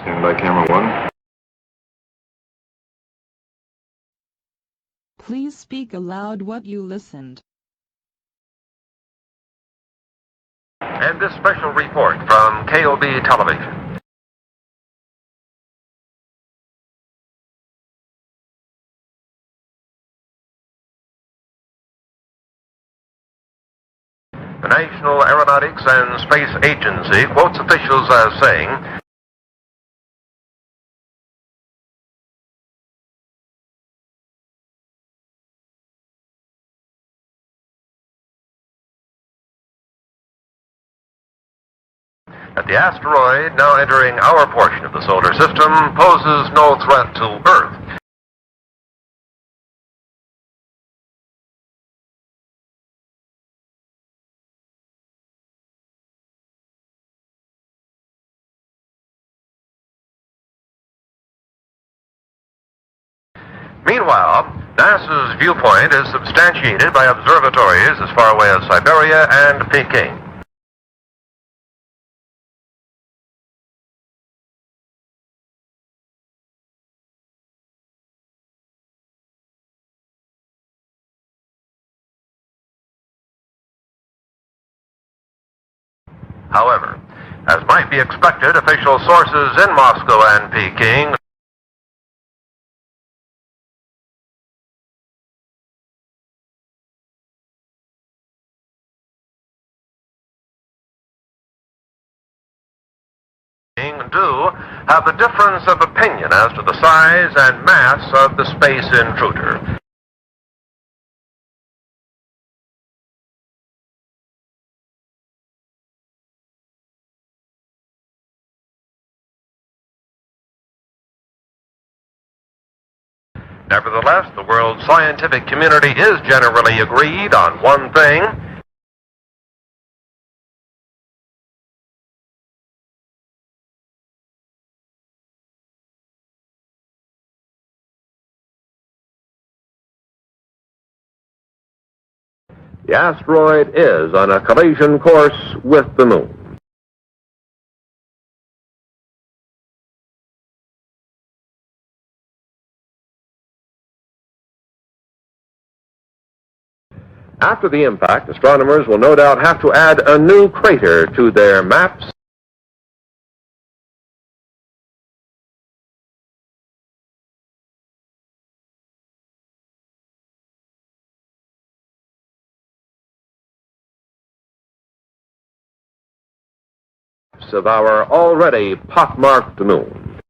Stand by camera 1. Please speak aloud what you listened. And this special report from KOB Television. The National Aeronautics and Space Agency quotes officials as saying, that the asteroid now entering our portion of the solar system poses no threat to Earth. Meanwhile, NASA's viewpoint is substantiated by observatories as far away as Siberia and Peking. However, as might be expected, official sources in Moscow and Peking do have a difference of opinion as to the size and mass of the space intruder. Nevertheless, the world scientific community is generally agreed on one thing. The asteroid is on a collision course with the Moon. After the impact, astronomers will no doubt have to add a new crater to their maps. Of our already pockmarked Moon.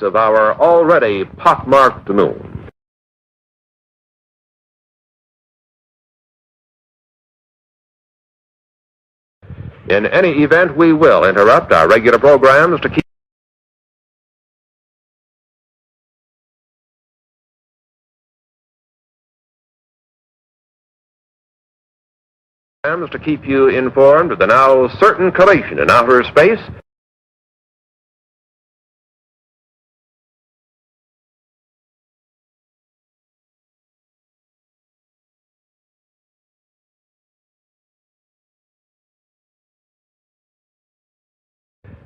Of our already pockmarked Moon. In any event, we will interrupt our regular programs to keep you informed of the now certain collision in outer space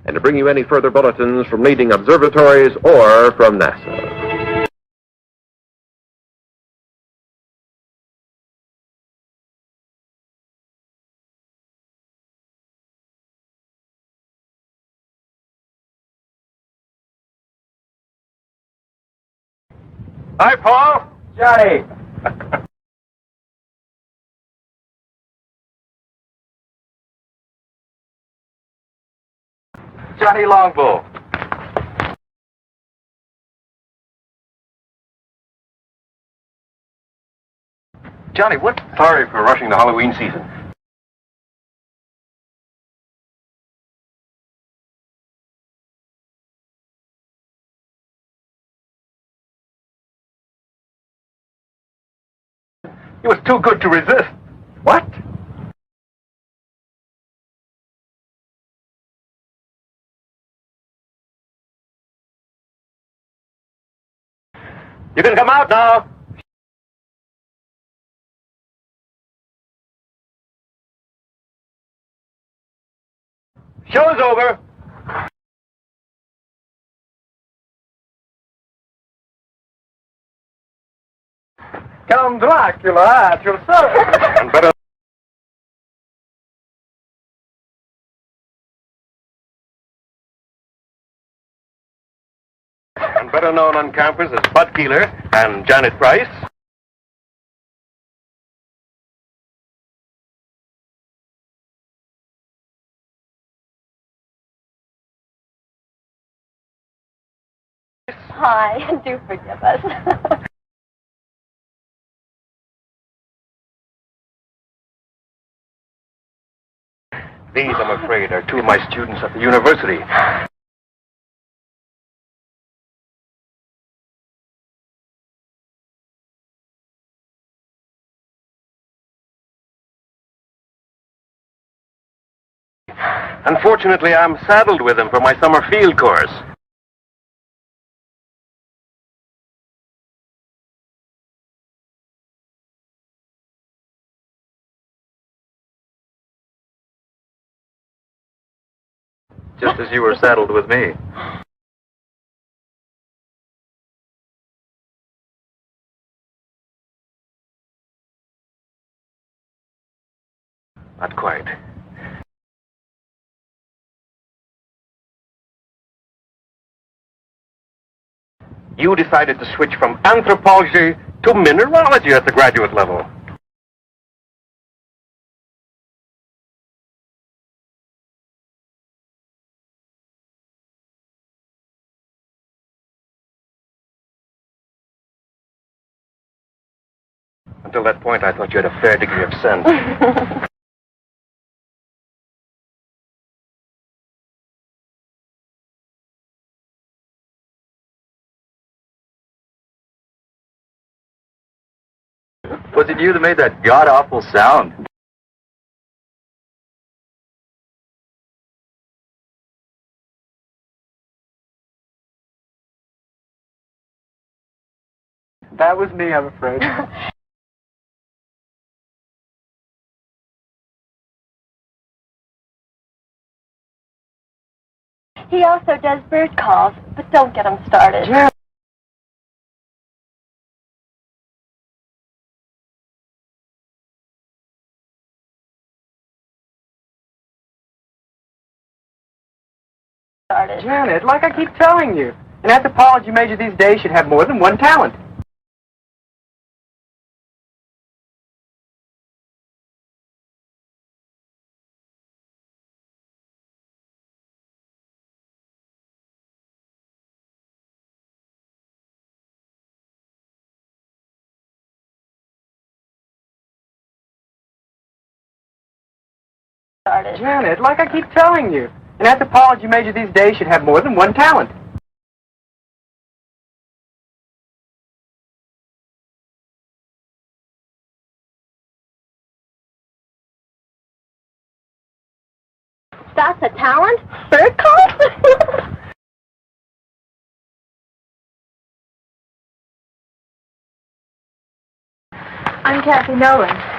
and to bring you any further bulletins from leading observatories or from NASA. Hi, Paul. Johnny! Johnny Longbow. Johnny, what? Sorry for rushing the Halloween season. It was too good to resist. What? You can come out now. Show's over. Count Dracula at your service. And better known on campus as Bud Keeler and Janet Price. Hi, do forgive us. These, I'm afraid, are two of my students at the university. Unfortunately, I'm saddled with them for my summer field course. Just as you were saddled with me. Not quite. You decided to switch from anthropology to mineralogy at the graduate level. Until that point, I thought you had a fair degree of sense. Was it you that made that god-awful sound? That was me, I'm afraid. He also does bird calls, but don't get him started. Yeah. Janet, like I keep telling you, an anthropology major these days should have more than one talent. Janet, like I keep telling you, an anthropology major these days should have more than one talent. That's a talent? Bird calls? I'm Kathy Nolan.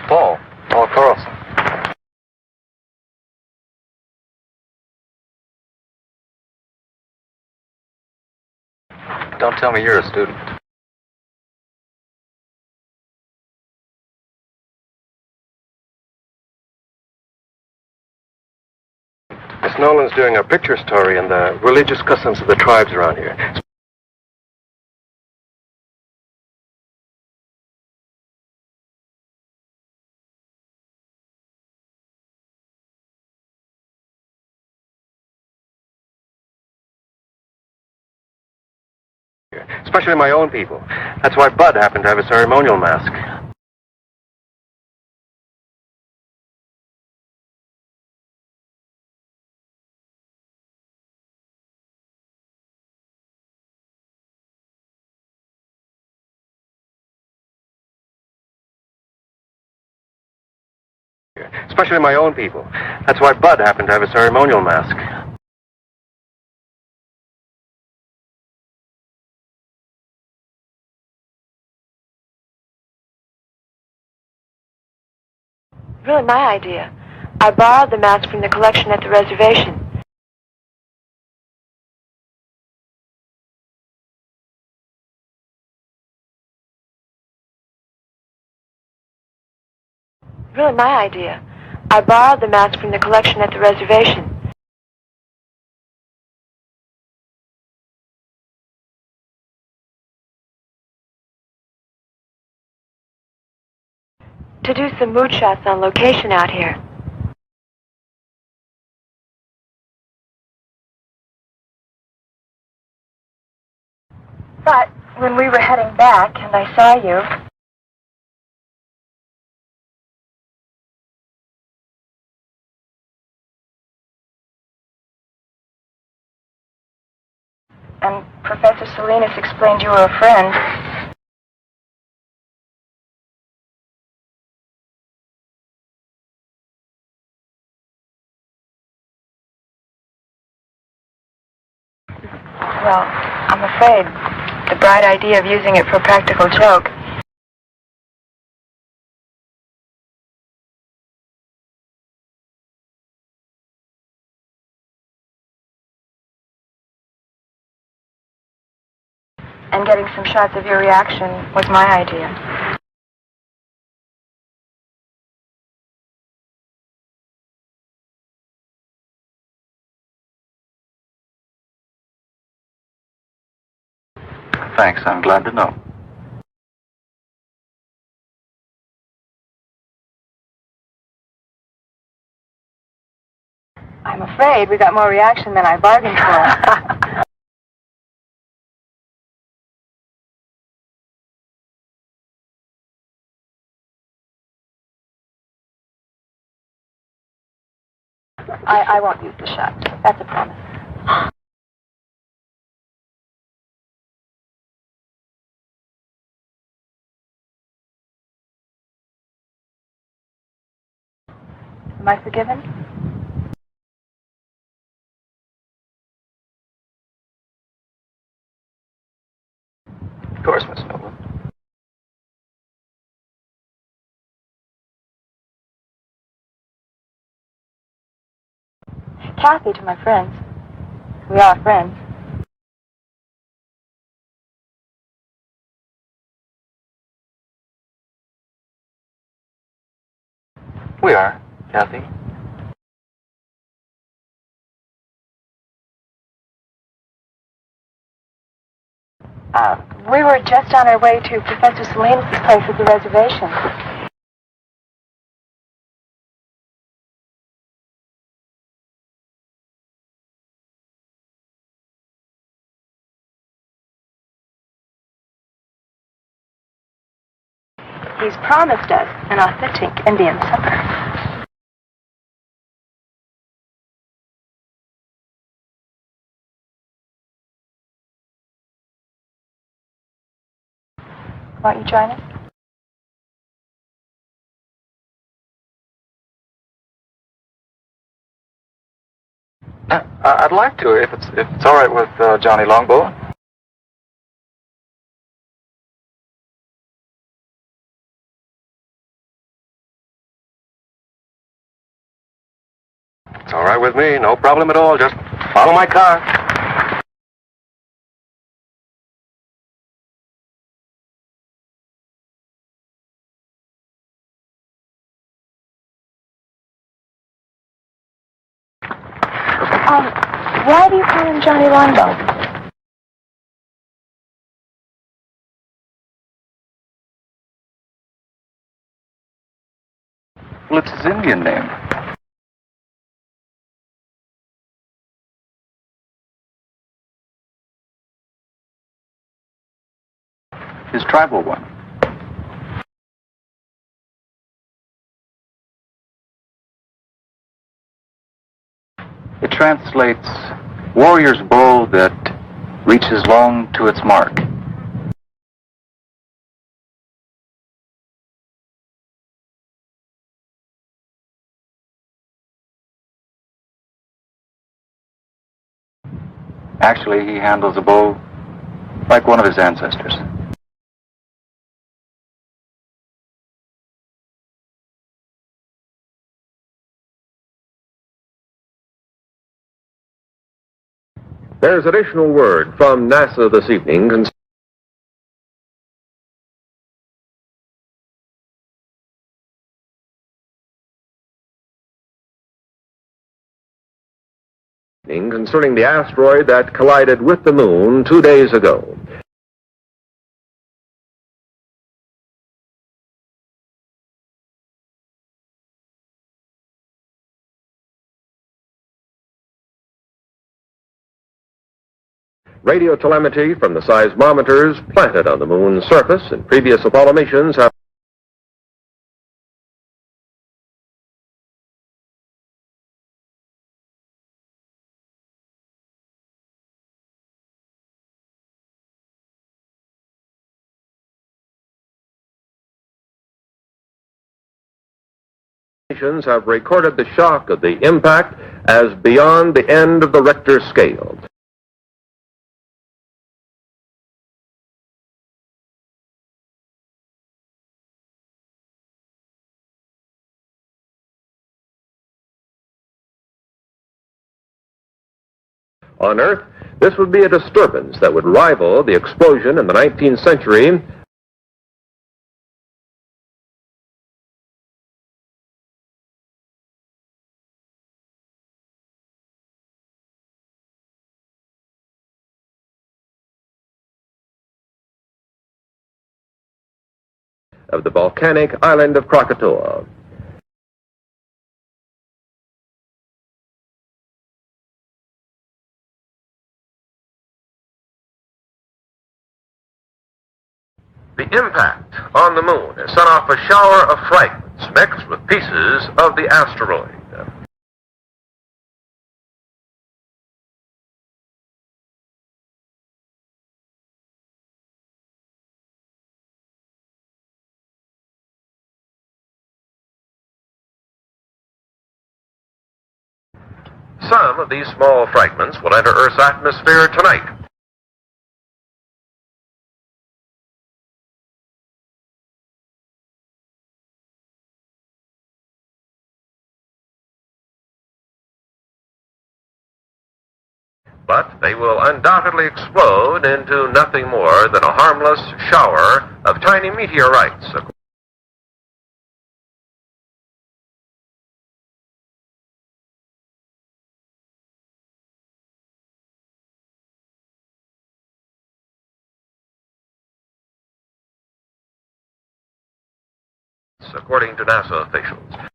Paul Carlson. Don't tell me you're a student. Miss Nolan's doing a picture story in the religious customs of the tribes around here. Especially my own people. That's why Bud happened to have a ceremonial mask. Especially my own people. That's why Bud happened to have a ceremonial mask. Really my idea. I borrowed the mask from the collection at the reservation. Really my idea. I borrowed the mask from the collection at the reservation. To do some mood shots on location out here. But when we were heading back and I saw you, and Professor Salinas explained you were a friend, well, I'm afraid the bright idea of using it for a practical joke and getting some shots of your reaction was my idea. Thanks, I'm glad to know. I'm afraid we got more reaction than I bargained for. I won't use the shot. That's a promise. Am I forgiven? Of course, Miss Nolan. Kathy to my friends. We are friends. We are, Kathy. We were just on our way to Professor Salinas' place at the reservation. He's promised us an authentic Indian supper. Won't you join us? I'd like to, if it's all right with Johnny Longbow. It's all right with me. No problem at all. Just follow my car. Why do you call him Johnny Longbow? Well, it's his Indian name. His tribal one. It translates warrior's bow that reaches long to its mark. Actually, he handles a bow like one of his ancestors. There's additional word from NASA this evening concerning the asteroid that collided with the moon 2 days ago. Radio telemetry from the seismometers planted on the moon's surface in previous Apollo missions have recorded the shock of the impact as beyond the end of the Richter scale. On Earth, this would be a disturbance that would rival the explosion in the 19th century of the volcanic island of Krakatoa. The impact on the moon has sent off a shower of fragments mixed with pieces of the asteroid. Some of these small fragments will enter Earth's atmosphere tonight. But they will undoubtedly explode into nothing more than a harmless shower of tiny meteorites. According to NASA officials.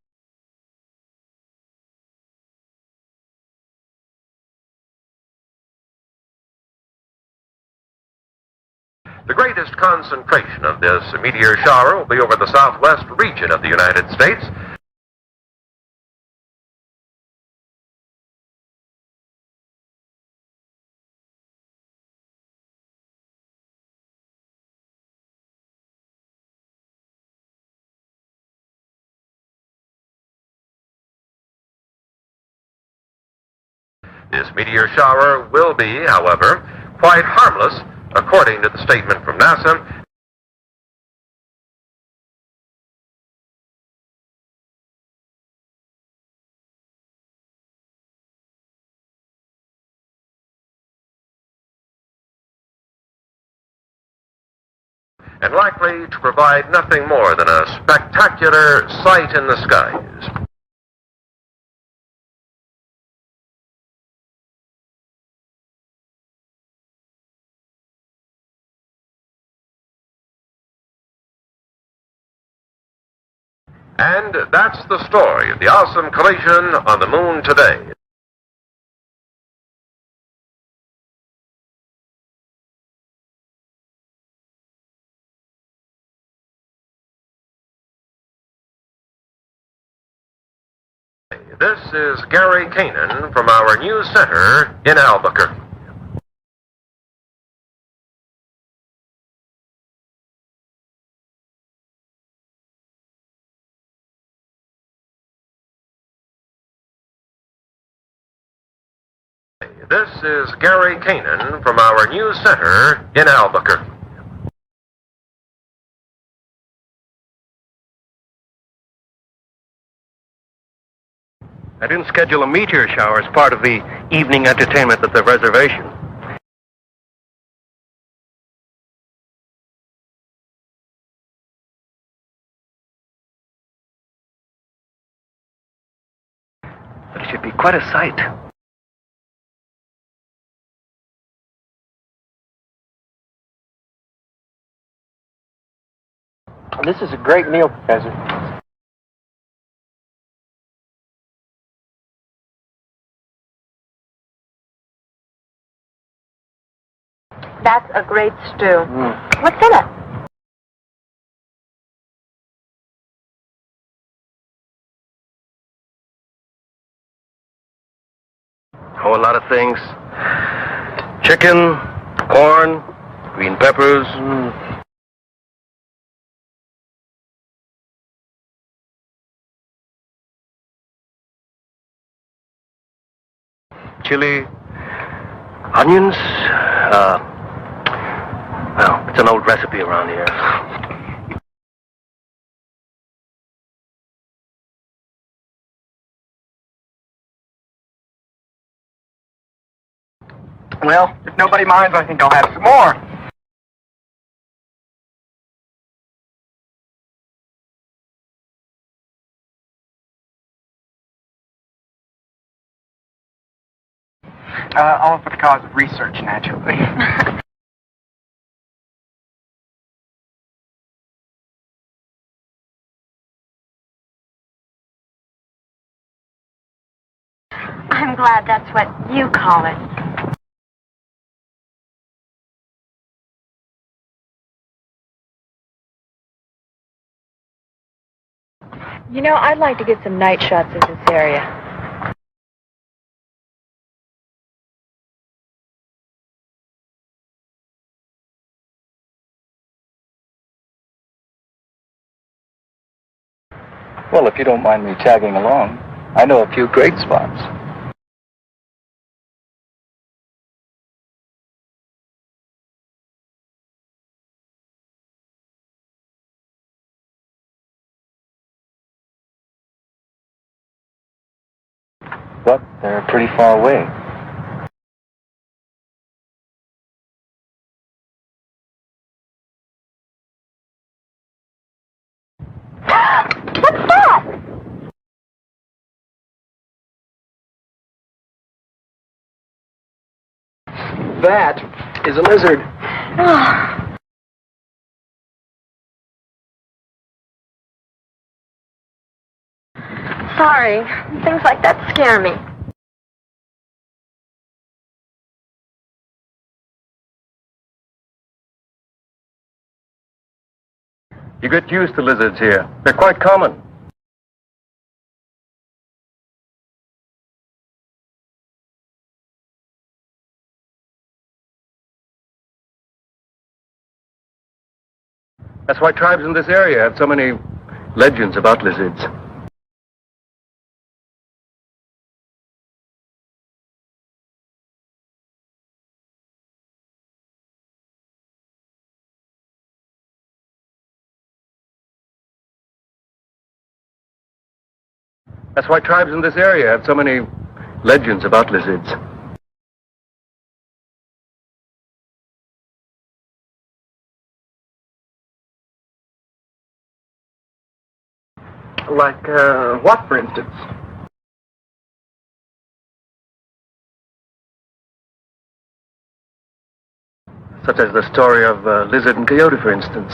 The greatest concentration of this meteor shower will be over the southwest region of the United States. This meteor shower will be, however, quite harmless, according to the statement from NASA. And likely to provide nothing more than a spectacular sight in the skies. And that's the story of the awesome collision on the moon today. This is Gary Kanan from our news center in Albuquerque. This is Gary Kanan from our news center in Albuquerque. I didn't schedule a meteor shower as part of the evening entertainment at the reservation. It should be quite a sight. This is a great meal, Professor. That's a great stew. What's in it? Oh, a lot of things. Chicken, corn, green peppers. Chili, onions. Well, it's an old recipe around here. Well, if nobody minds, I think I'll have some more. All for the cause of research, naturally. I'm glad that's what you call it. You know, I'd like to get some night shots of this area. Well, if you don't mind me tagging along, I know a few great spots. But they're pretty far away. What's that? That is a lizard. Sorry. Things like that scare me. You get used to lizards here. They're quite common. That's why tribes in this area have so many legends about lizards. That's why tribes in this area have so many legends about lizards. Like, what, for instance? Such as the story of Lizard and Coyote, for instance.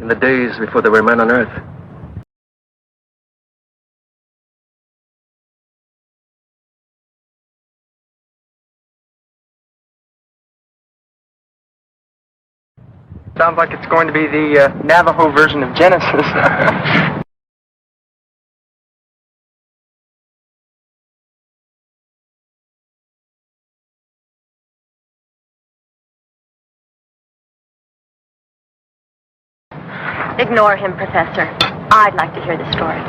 In the days before there were men on Earth. Sounds like it's going to be the Navajo version of Genesis. Ignore him, Professor. I'd like to hear the story.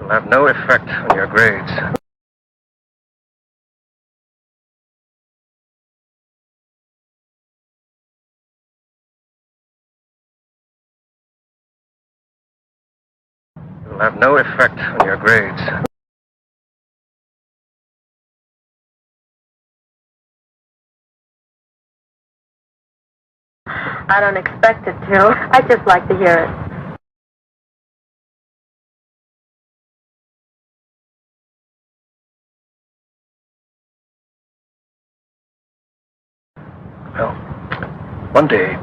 It'll have no effect on your grades. It'll have no effect on your grades. I don't expect it to. I just like to hear it. Well, one day,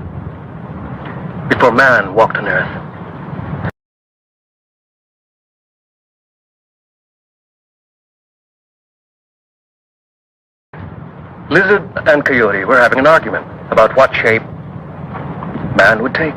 before man walked on earth, Lizard and Coyote were having an argument about what shape man would take.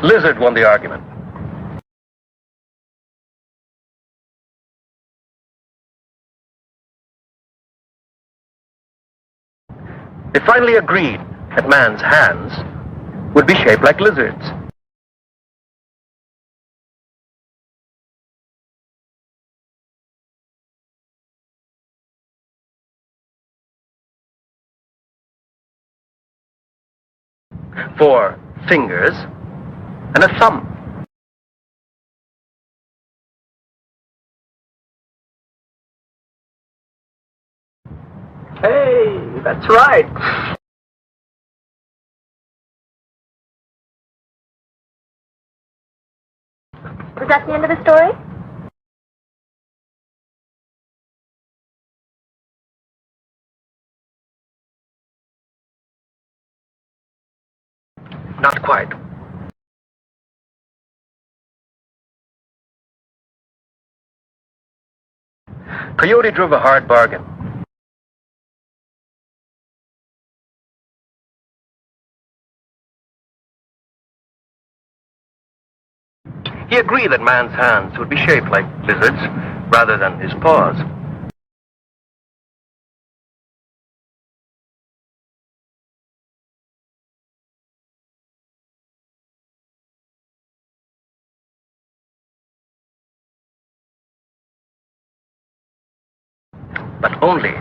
Lizard won the argument. They finally agreed that man's hands would be shaped like lizards. Four fingers and a thumb. Hey, that's right. Was that the end of the story? Not quite. Coyote drove a hard bargain. He agreed that man's hands would be shaped like lizards rather than his paws. But only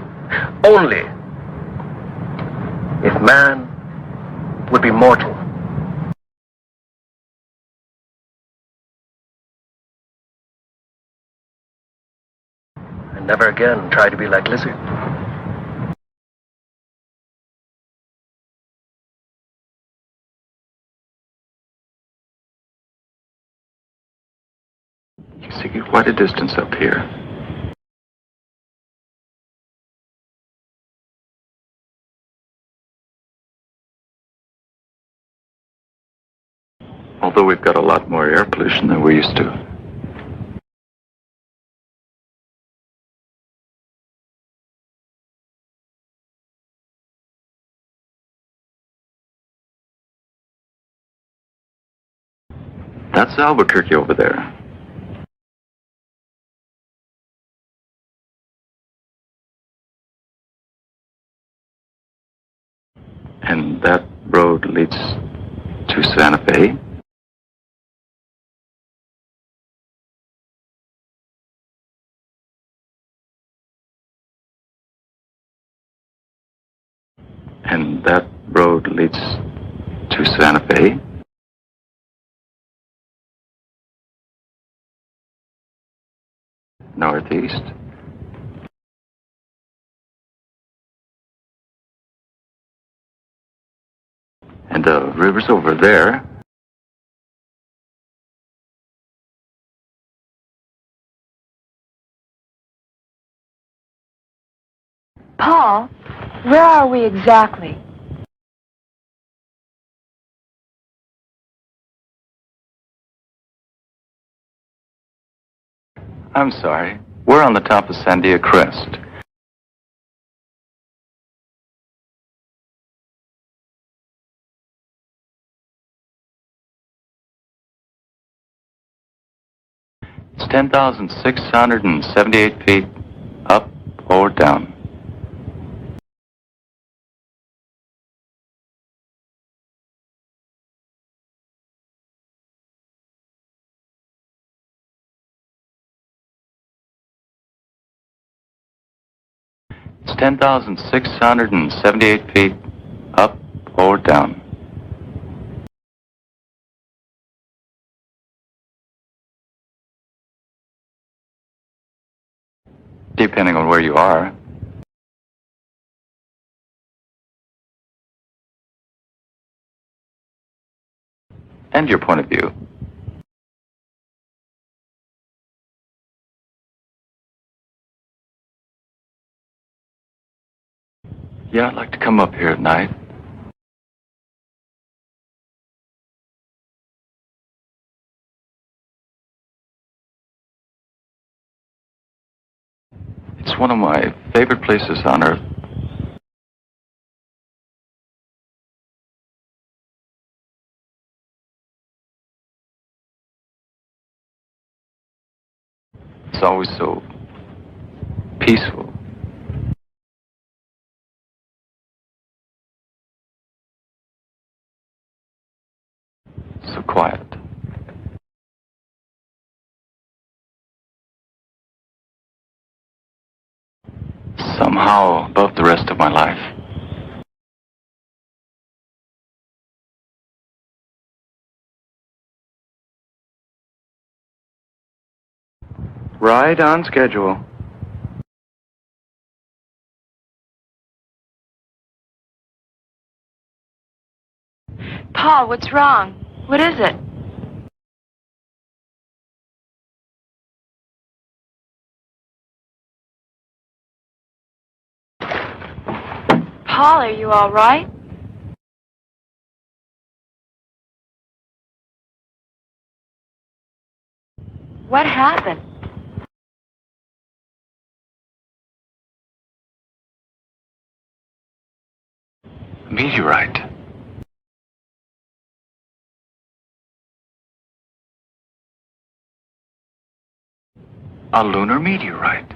if man would be mortal. And never again try to be like lizard. You see quite a distance up here. Although we've got a lot more air pollution than we're used to. That's Albuquerque over there. And that road leads to Santa Fe. And that road leads to Santa Fe. Northeast. And the river's over there. Paul, where are we exactly? I'm sorry. We're on the top of Sandia Crest. It's 10,678 feet or down. It's 10,678 feet up or down. Depending on where you are. And your point of view. Yeah, I'd like to come up here at night. It's one of my favorite places on Earth. It's always so peaceful. So quiet. Somehow above the rest of my life. Right on schedule. Paul, what's wrong? What is it? Paul, are you all right? What happened? A meteorite. A lunar meteorite.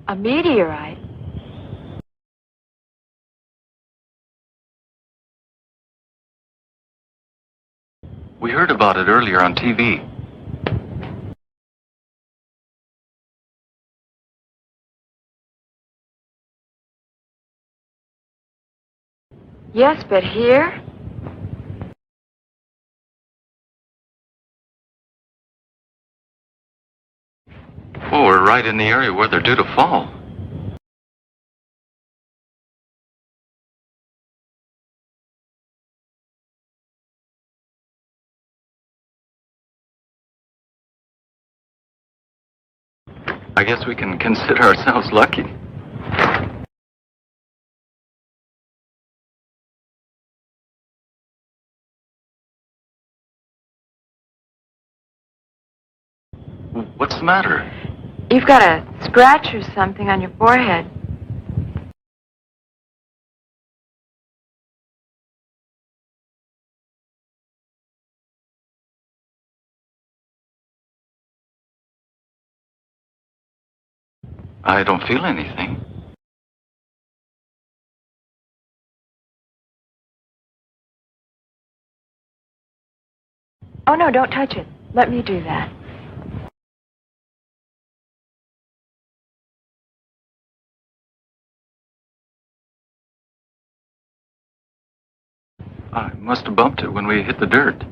A meteorite? We heard about it earlier on TV. Yes, but here? Oh, we're right in the area where they're due to fall. I guess we can consider ourselves lucky. What's the matter? You've got a scratch or something on your forehead. I don't feel anything. Oh, no, don't touch it. Let me do that. I must have bumped it when we hit the dirt.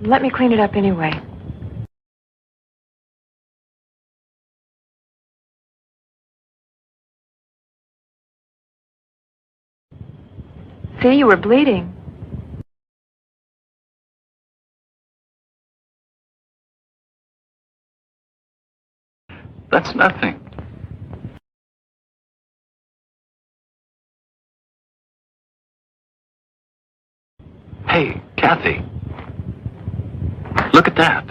Let me clean it up anyway. See, you were bleeding. That's nothing. Hey, Kathy. Look at that.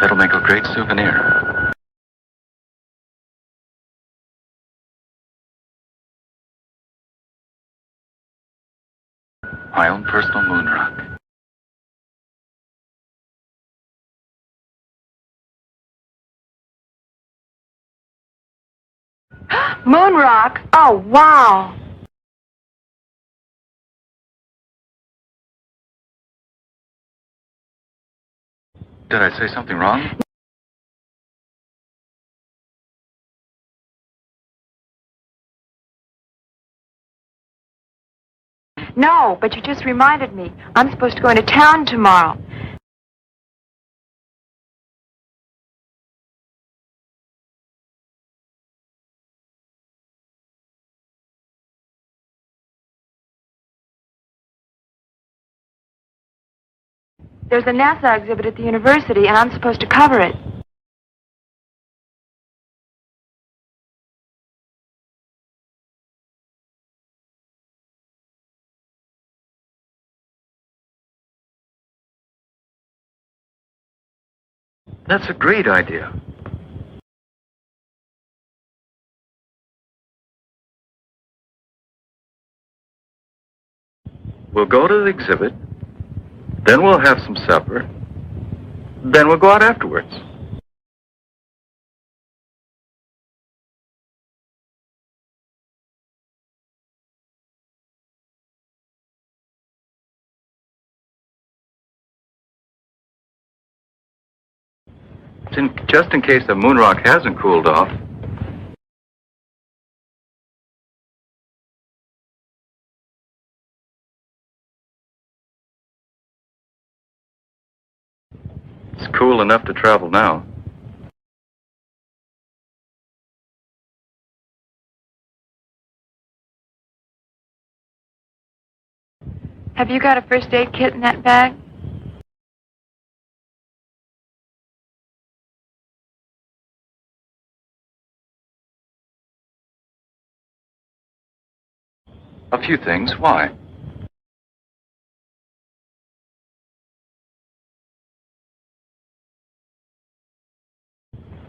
That'll make a great souvenir. My own personal moon rock. Moon rock? Oh, wow. Did I say something wrong? No, but you just reminded me. I'm supposed to go into town tomorrow. There's a NASA exhibit at the university, and I'm supposed to cover it. That's a great idea. We'll go to the exhibit, then we'll have some supper, then we'll go out afterwards. Just in case the moon rock hasn't cooled off. It's cool enough to travel now. Have you got a first aid kit in that bag? A few things. Why?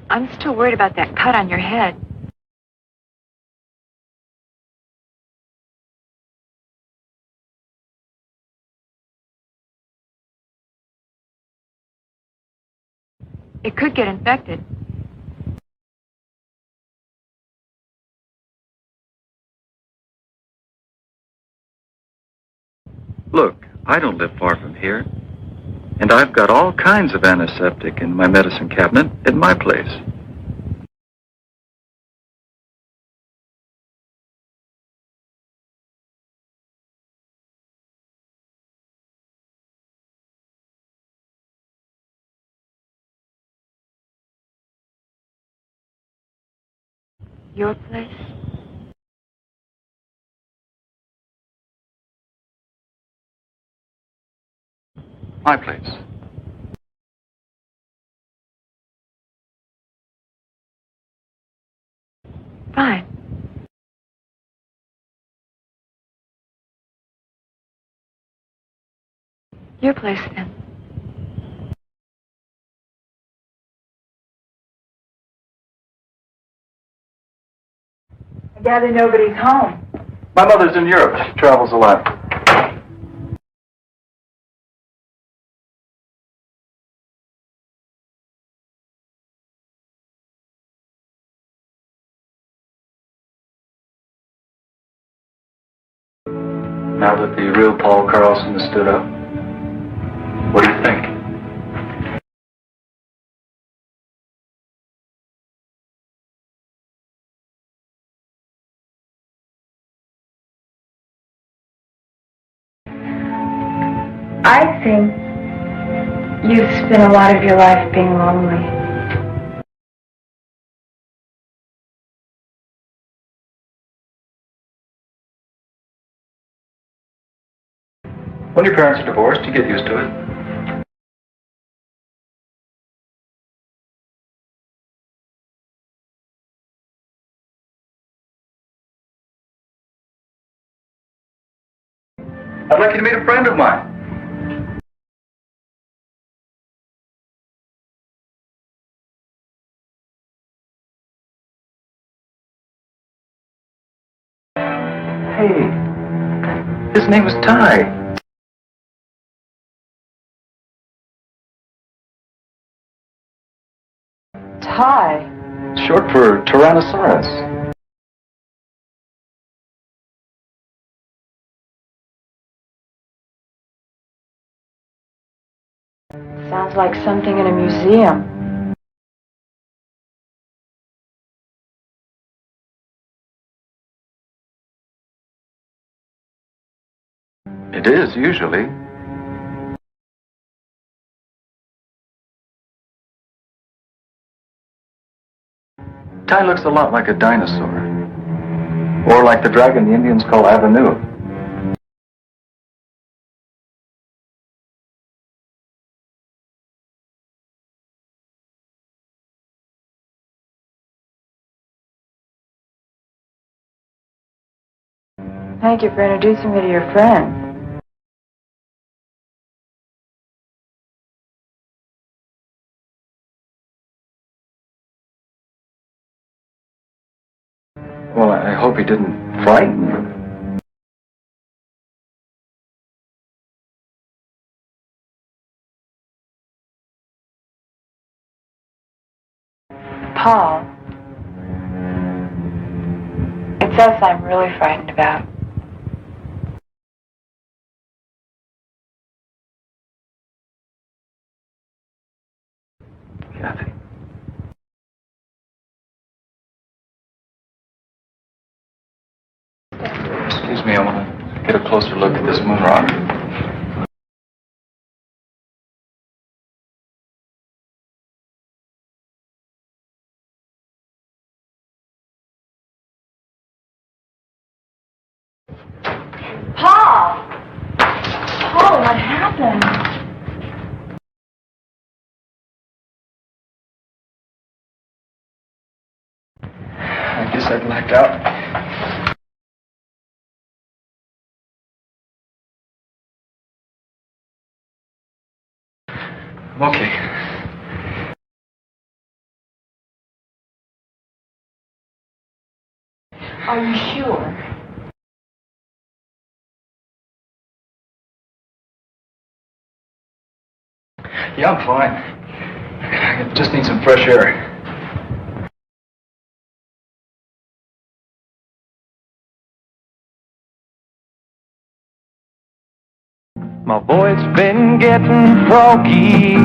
I'm still worried about that cut on your head. It could get infected. Look, I don't live far from here. And I've got all kinds of antiseptic in my medicine cabinet at my place. Your place? My place. Fine. Your place, then. I gather nobody's home. My mother's in Europe. She travels a lot. Now that the real Paul Carlson has stood up, what do you think? I think you've spent a lot of your life being lonely. When your parents are divorced, you get used to it. I'd like you to meet a friend of mine. Hey, his name is Ty. Ty. Short for Tyrannosaurus. Sounds like something in a museum. It is, usually. Ty looks a lot like a dinosaur. Or like the dragon the Indians call Avenue. Thank you for introducing me to your friend. Well, I hope he didn't frighten you. Paul. It's us I'm really frightened about. Kathy. Excuse me, I want to get a closer look at this moon rock. Paul! Paul, what happened? I guess I blacked out. I'm okay. Are you sure? Yeah, I'm fine. I just need some fresh air. My voice been getting froggy.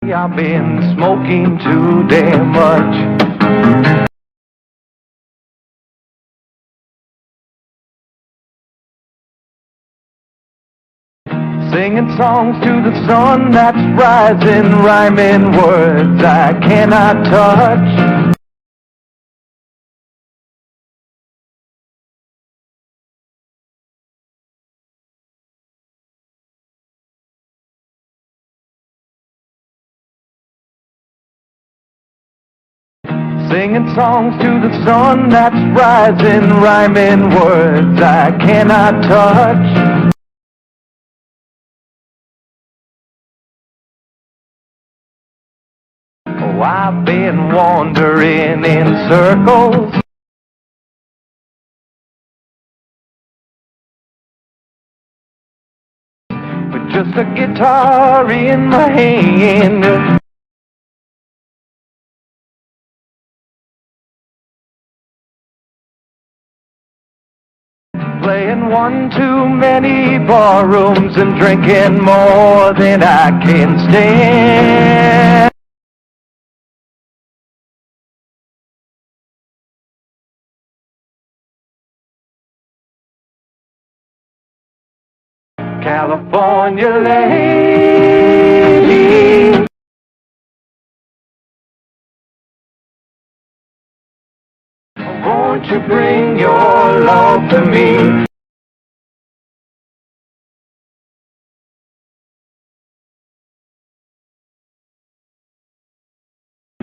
I've been smoking too damn much. Singing songs to the sun that's rising, rhyming words I cannot touch. Singing songs to the sun that's rising, rhyming words I cannot touch. Oh, I've been wandering in circles, with just a guitar in my hand. Playing one too many barrooms and drinking more than I can stand. California lady, won't you bring your love to me?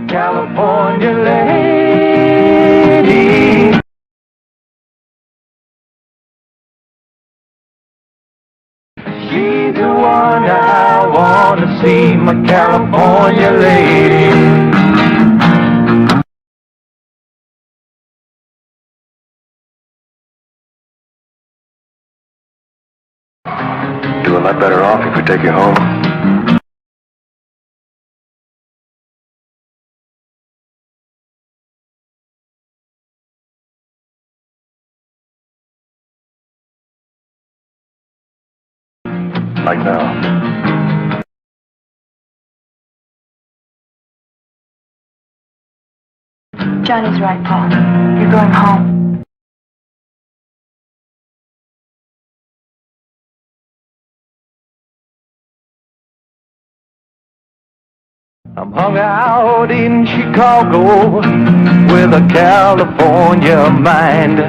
California lady, she's the one I wanna see. my California lady. Do a lot better off if we take you home. Like now. Johnny's right, Paul. You're going home. I'm hung out in Chicago with a California mind.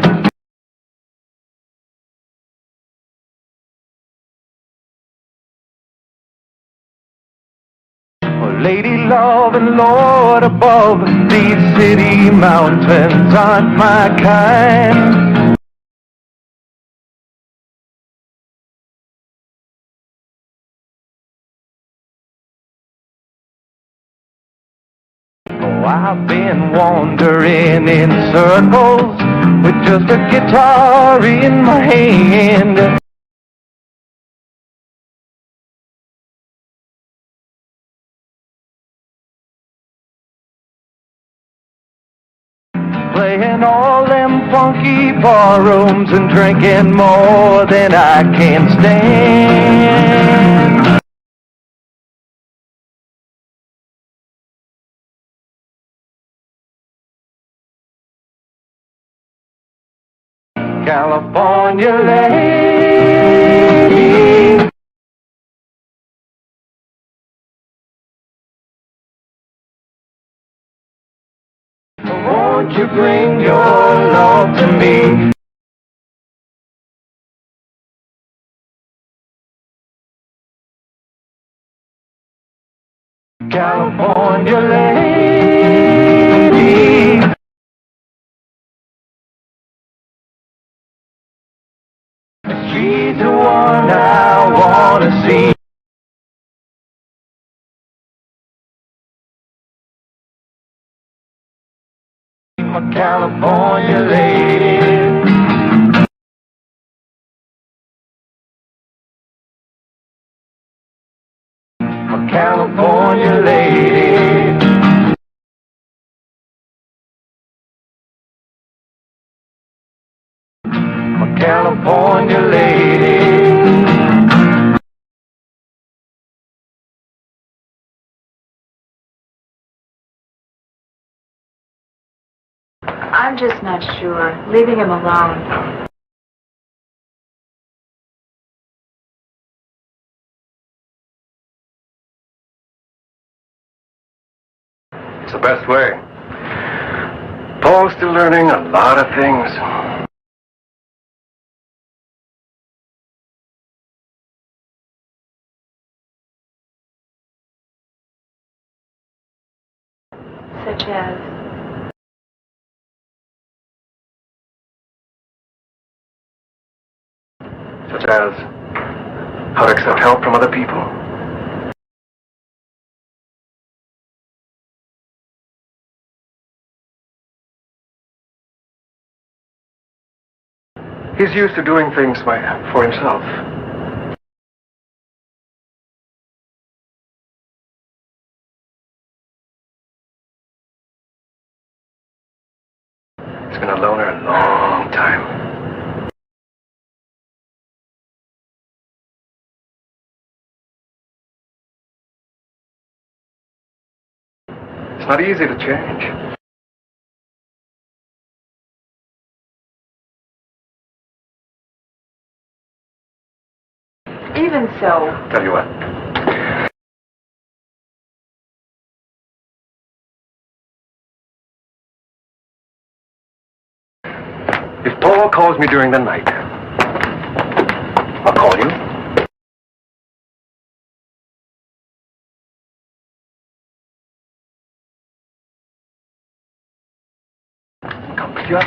Oh, lady love and Lord above, these city mountains aren't my kind. Oh, I've been wandering in circles with just a guitar in my hand. Playing all them funky bar rooms and drinking more than I can stand. California lady, won't you bring your love to me? California lady, she's the one I wanna see. My California lady, my California lady, my California lady. I'm just not sure. Leaving him alone. It's the best way. Paul's still learning a lot of things. Such as... Such as how to accept help from other people. He's used to doing things for himself. He's been a loner a long time. It's not easy to change. Even so... Tell you what. If Paul calls me during the night, I'll call you. Come pick you up.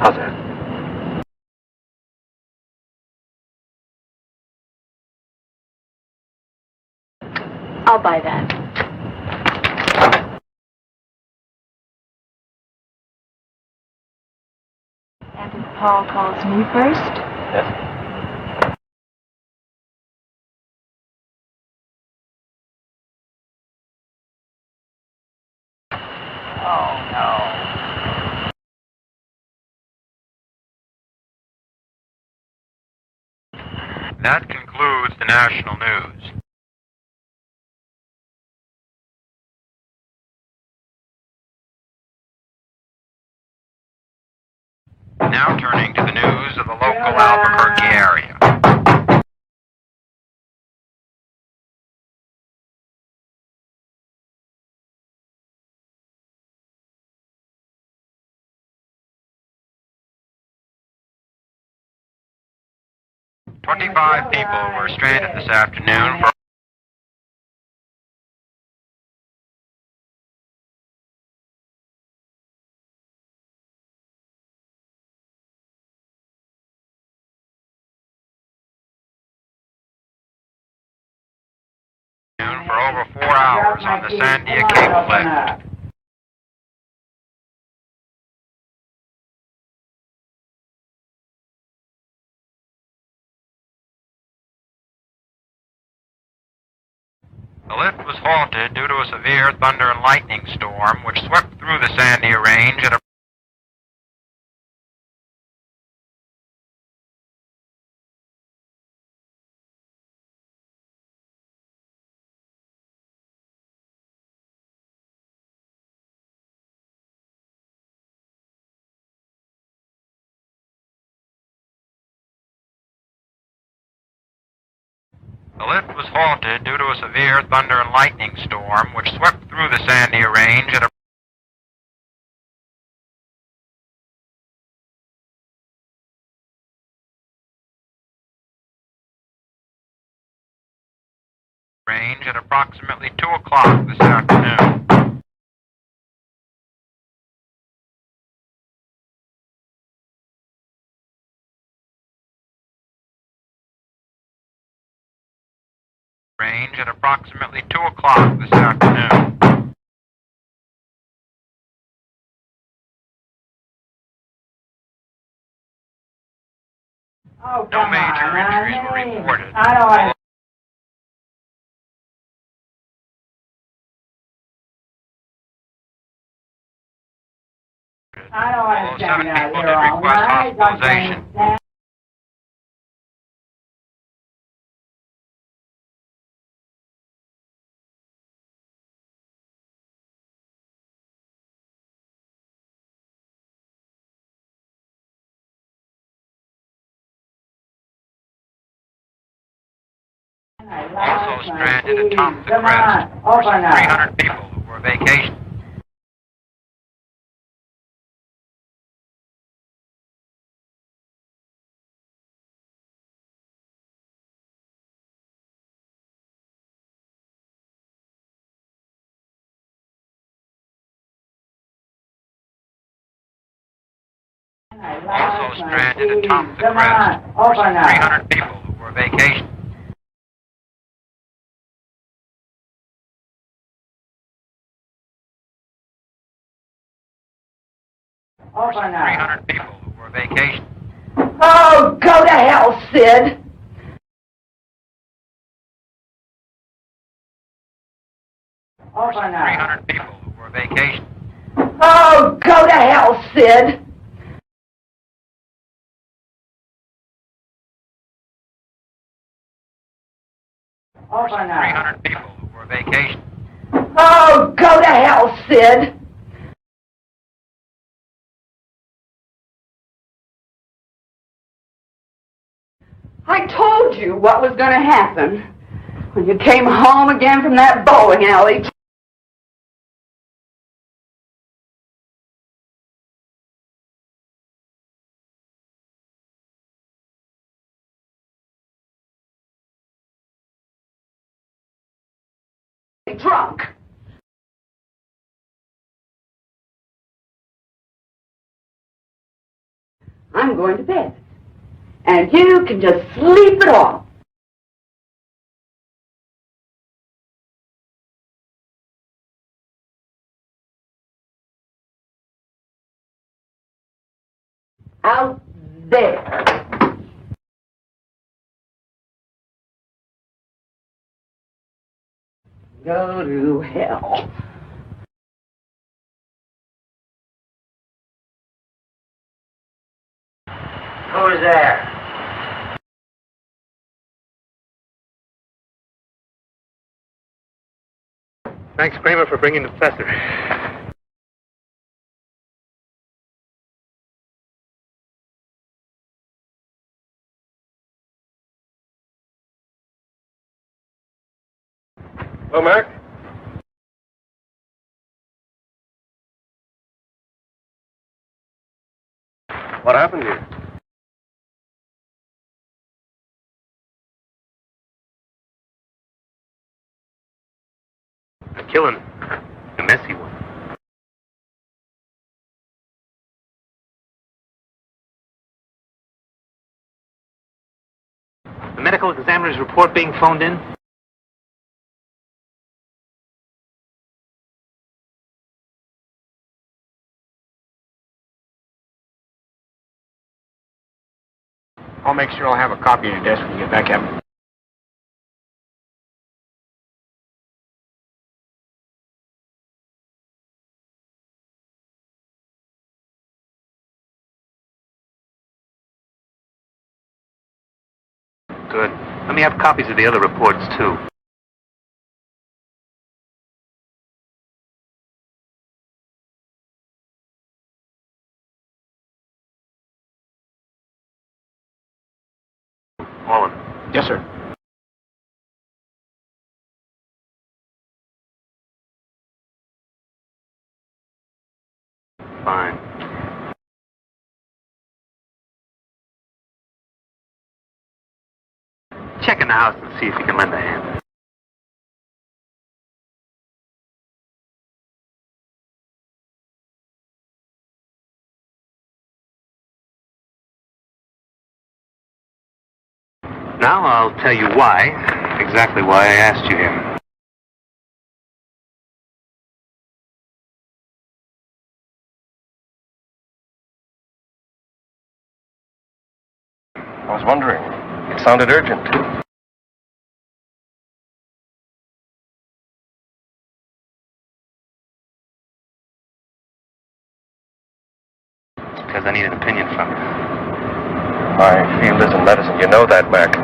How's that? I'll buy that. And if Paul calls me first? Yes. Oh, no. That concludes the national news. Now turning to the news of the local Albuquerque area. "25 people were stranded this afternoon for over 4 hours on the Sandia cable lift. The lift was halted due to a severe thunder and lightning storm which swept through the Sandia Range at a The lift was halted due to a severe thunder and lightning storm which swept through the Sandia Range at a range at approximately 2 o'clock this afternoon. Range at approximately 2 o'clock this afternoon. Oh, No major injuries were reported. I don't want Although 7 people did request hospitalization. Also stranded atop the crest were some 300 people who were vacationing. Also stranded atop the crest were some 300 people who were vacationing. Some 300 people who were vacationing. Oh, go to hell, Sid! Some 300 people who were vacationing. Oh, go to hell, Sid! Some 300 people who were vacationing. Oh, go to hell, Sid! I told you what was going to happen when you came home again from that bowling alley. Drunk. I'm going to bed. And you can just sleep it off. Out there. Go to hell. Who's there? Thanks, Kramer, for bringing the professor. Hello, Mac. What happened here? A killing. A messy one. The medical examiner's report being phoned in? I'll make sure I'll have a copy of your desk when you get back, Captain. Good. Let me have copies of the other reports, too. All of them. Yes, sir. Fine. Check in the house and see if you can lend a hand. Now I'll tell you why, exactly why I asked you here. I was wondering. It sounded urgent. It's because I need an opinion from you. My field isn't medicine. You know that, Mac.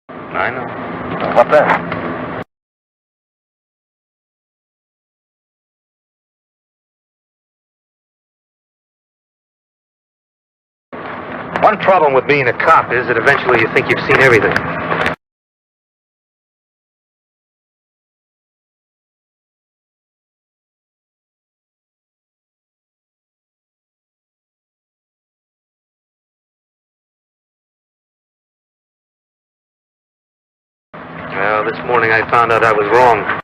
I know. What then? One problem with being a cop is that eventually you think you've seen everything. Well, this morning I found out I was wrong.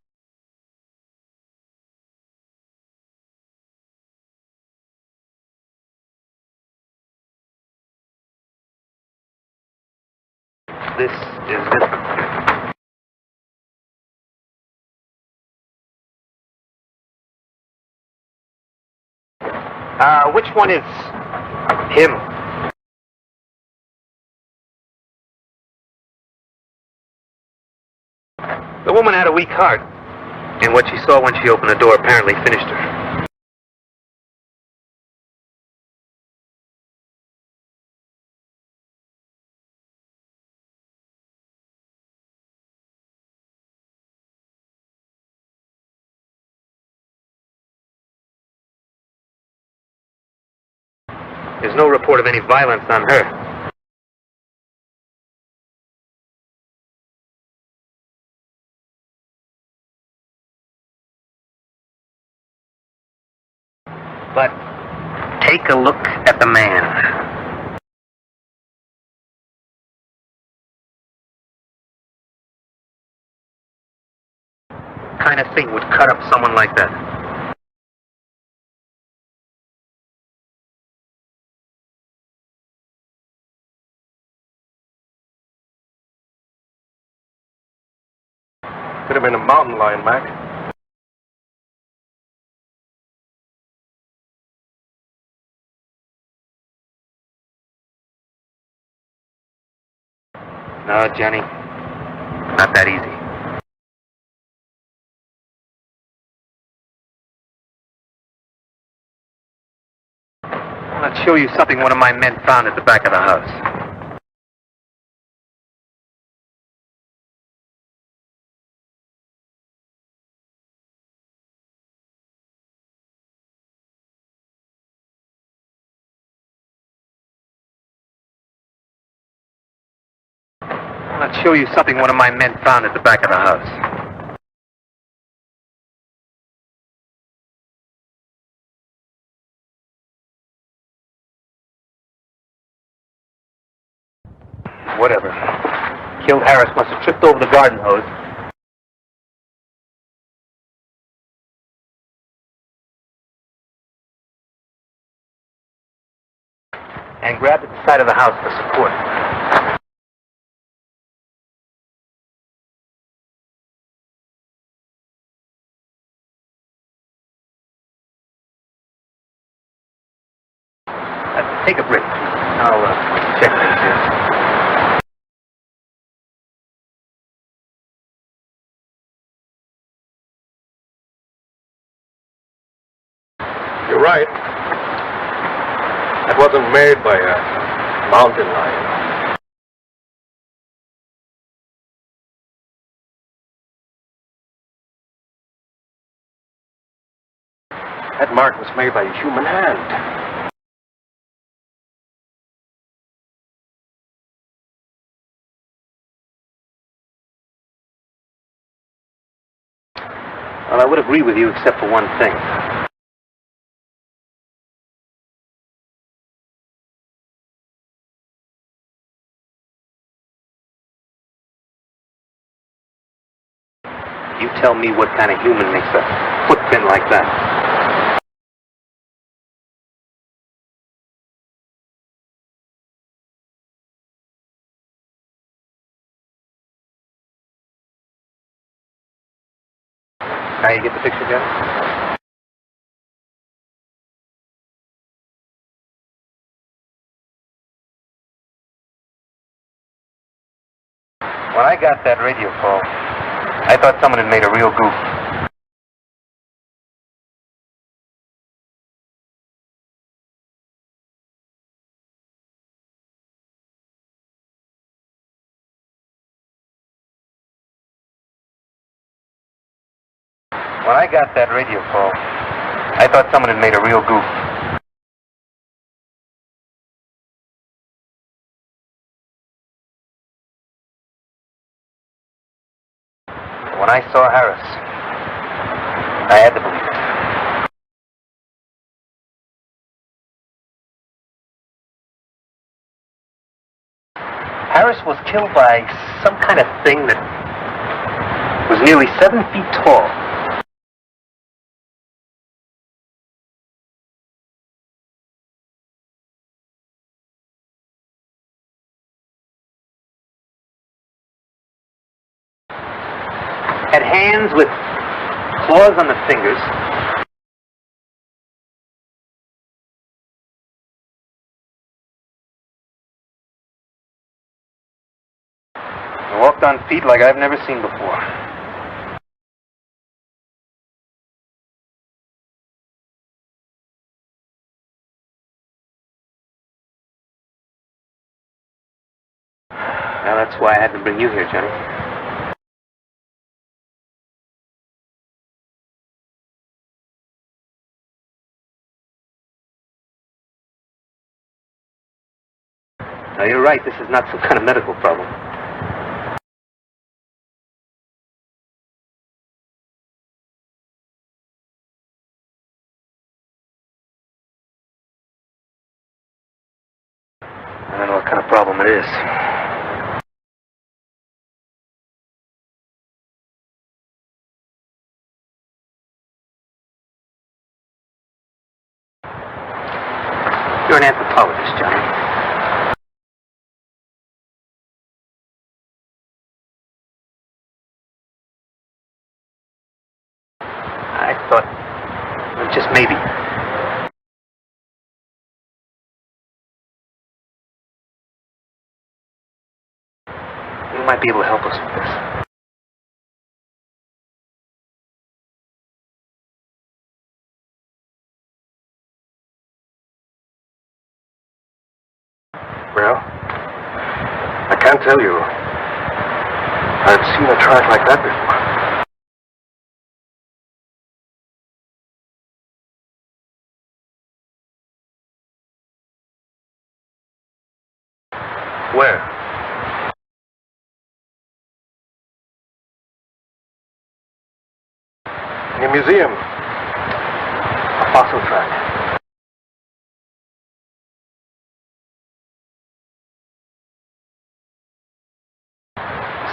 This is different. Which one is him? The woman had a weak heart, and what she saw when she opened the door apparently finished her. There's no report of any violence on her. But take a look at the man. What kind of thing would cut up someone like that? Could have been a mountain lion, Mac. No, Johnny. Not that easy. I want to show you something one of my men found at the back of the house. I want to show you something one of my men found at the back of the house. Whatever. Killed Harris must have tripped over the garden hose. And grabbed at the side of the house for support. Take a break. I'll check things here. You're right. That wasn't made by a mountain lion. That mark was made by a human hand. Well, I would agree with you except for one thing. You tell me what kind of human makes a footprint like that. Now you get the picture, Johnny? When I got that radio call, I thought someone had made a real goof. When I got that radio call, I thought someone had made a real goof. When I saw Harris, I had to believe it. Harris was killed by some kind of thing that was nearly 7 feet tall. Had hands with claws on the fingers. And walked on feet like I've never seen before. Now that's why I had to bring you here, Johnny. Now, you're right, this is not some kind of medical problem. I don't know what kind of problem it is. You're an anthropologist, Johnny. I thought, just maybe. You might be able to help us with this. Well, I can't tell you. I've seen a track like that before. Where? In a museum. A fossil track.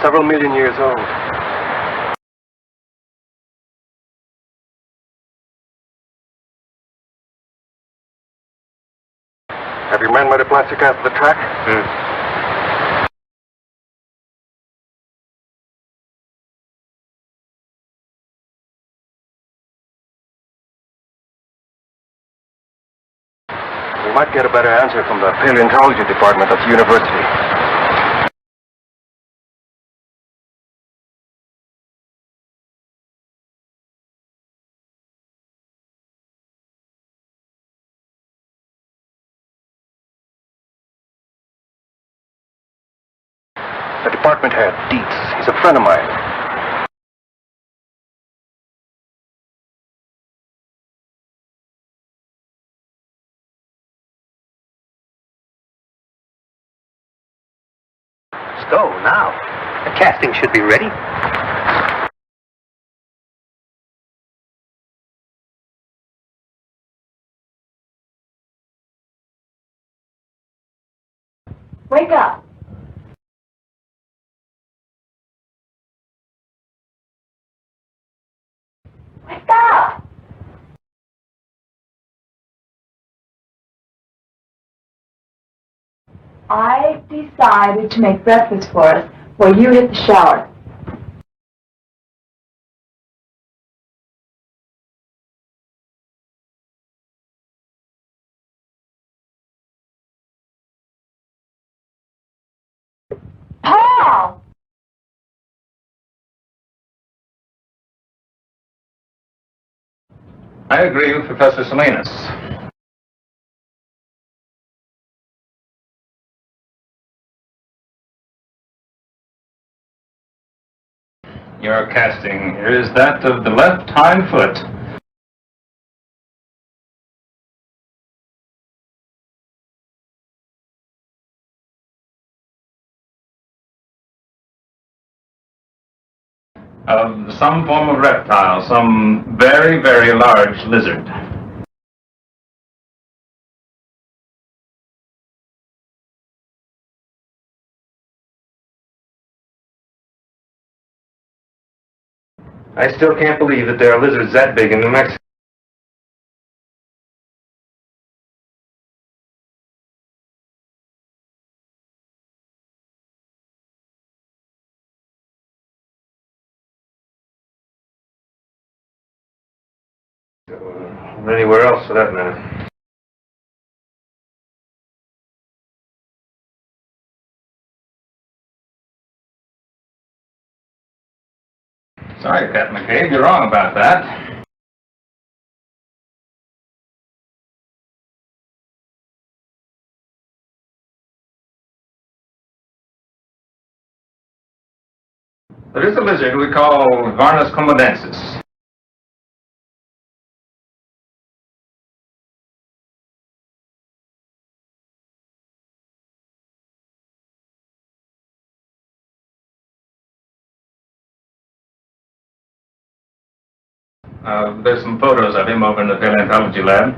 Several million years old. Have your men made a plastic cast of the track? We might get a better answer from the paleontology department at the university. The department head, Dietz. He's a friend of mine. Let's go now. The casting should be ready. Wake up. Wake up. I decided to make breakfast for us while you hit the shower. Paul! I agree with Professor Salinas. Your casting here is that of the left hind foot. Of some form of reptile, some very, very large lizard. I still can't believe that there are lizards that big in New Mexico. Or anywhere else for that matter. Sorry, Captain McCabe, you're wrong about that. There is a lizard we call Varnus comodensis. There's some photos of him over in the paleontology lab.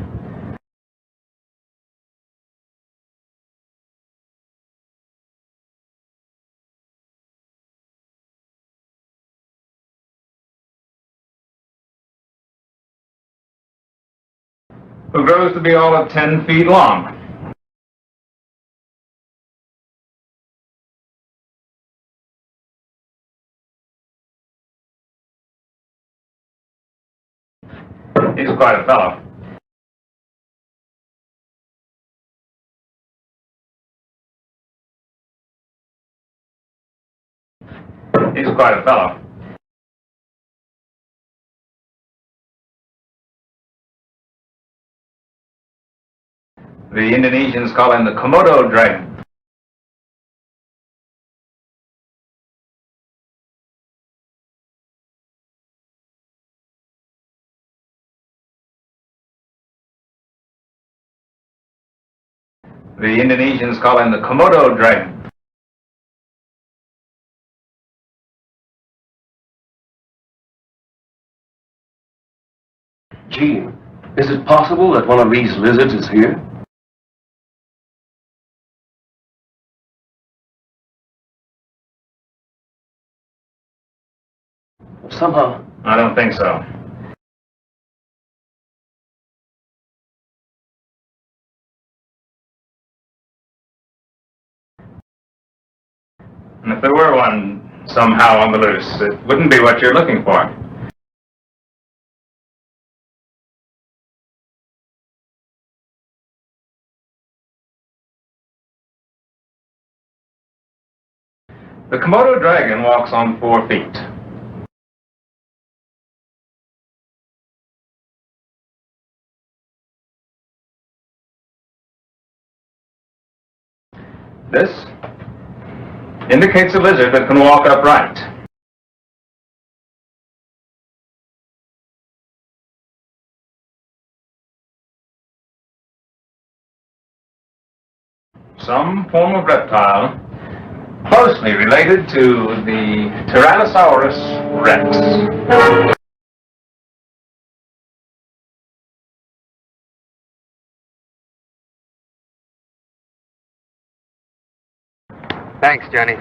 Who grows to be all of 10 feet long. He's quite a fellow. He's quite a fellow. The Indonesians call him the Komodo dragon. The Indonesians call him the Komodo dragon. Gene, is it possible that one of these lizards is here? Somehow. I don't think so. And if there were one somehow on the loose, it wouldn't be what you're looking for. The Komodo dragon walks on 4 feet. This indicates a lizard that can walk upright. Some form of reptile closely related to the Tyrannosaurus rex. Thanks, Johnny.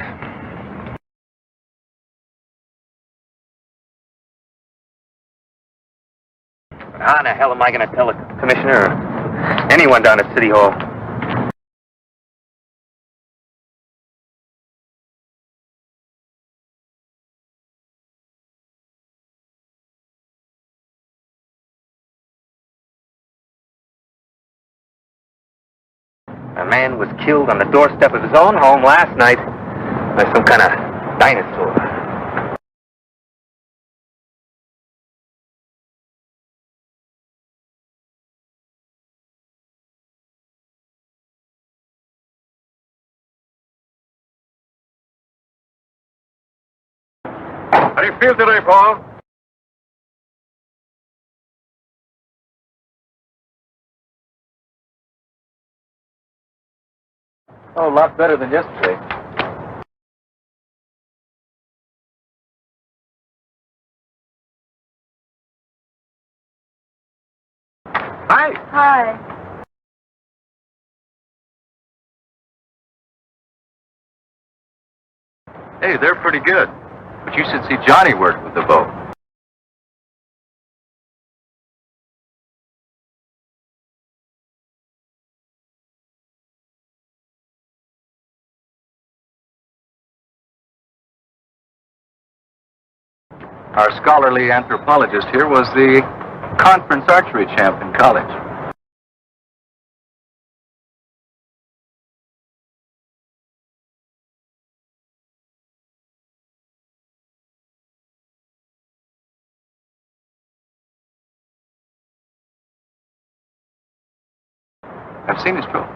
But how in the hell am I going to tell the commissioner or anyone down at City Hall? A man was killed on the doorstep of his own home last night by some kind of dinosaur. How do you feel today, Paul? Oh, a lot better than yesterday. Hi. Hi. Hey, they're pretty good. But you should see Johnny work with the boat. Our scholarly anthropologist here was the conference archery champ in college. I've seen his trophies.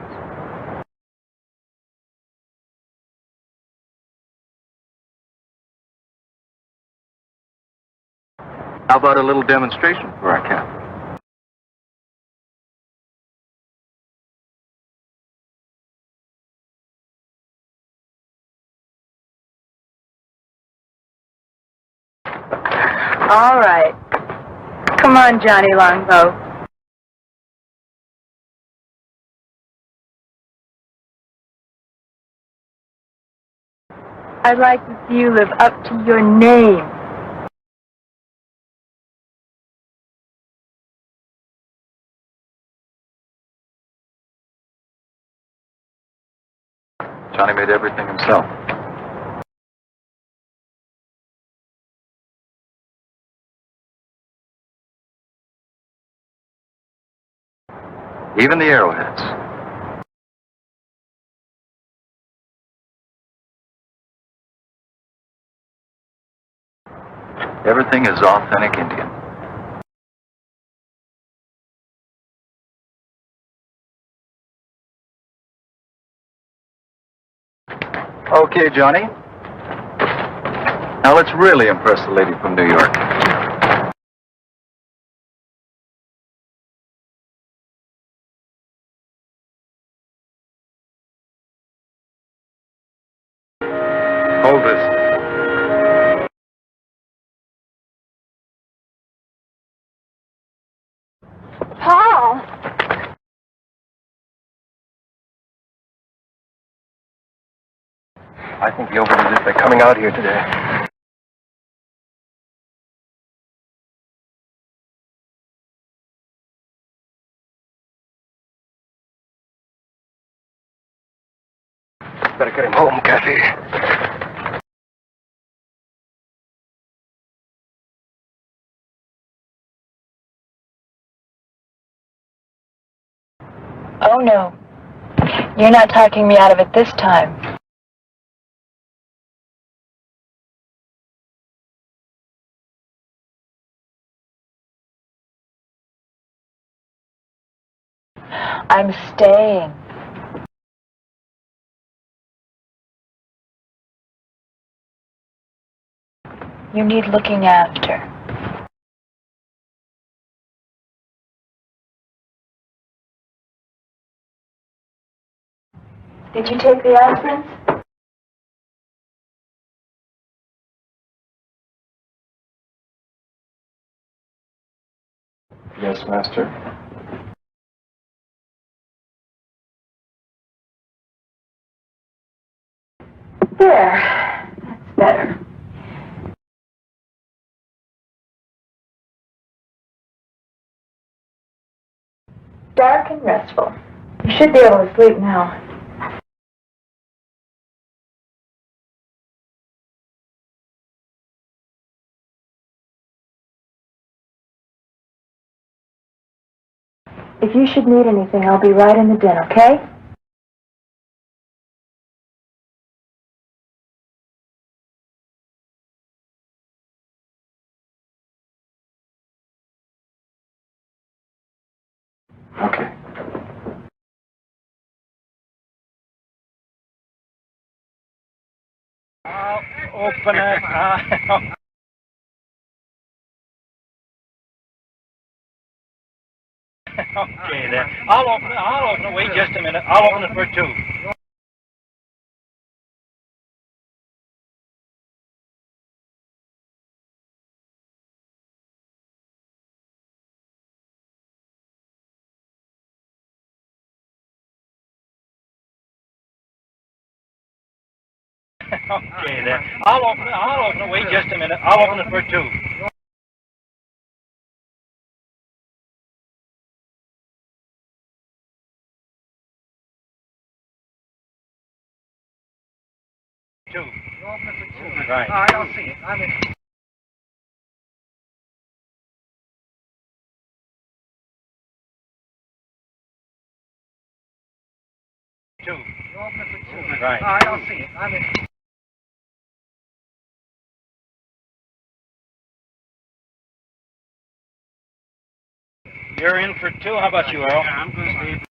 How about a little demonstration for our captain? All right. Come on, Johnny Longbow. I'd like to see you live up to your name. Johnny made everything himself. even the arrowheads. Everything is authentic Indian. Okay, Johnny. Now let's really impress the lady from New York. Hold this. Paul! I think you overdid it by coming out here today. Better get him home, Kathy. Oh, no. You're not talking me out of it this time. I'm staying. You need looking after. Did you take the aspirins? Yes, Master. There. That's better. Dark and restful. You should be able to sleep now. If you should need anything, I'll be right in the den, okay? Okay. Open it. Okay, then. I'll open it. Wait just a minute. I'll open it for two. Okay, then. I'll open it. Wait just a minute. I'll open it for two. Two. You open it for two. Right. I don't see it. I'm in. Two. You open it for two. Right. I don't see it. I'm in. You're in for two. How about you, Earl? Yeah, I'm going to stay.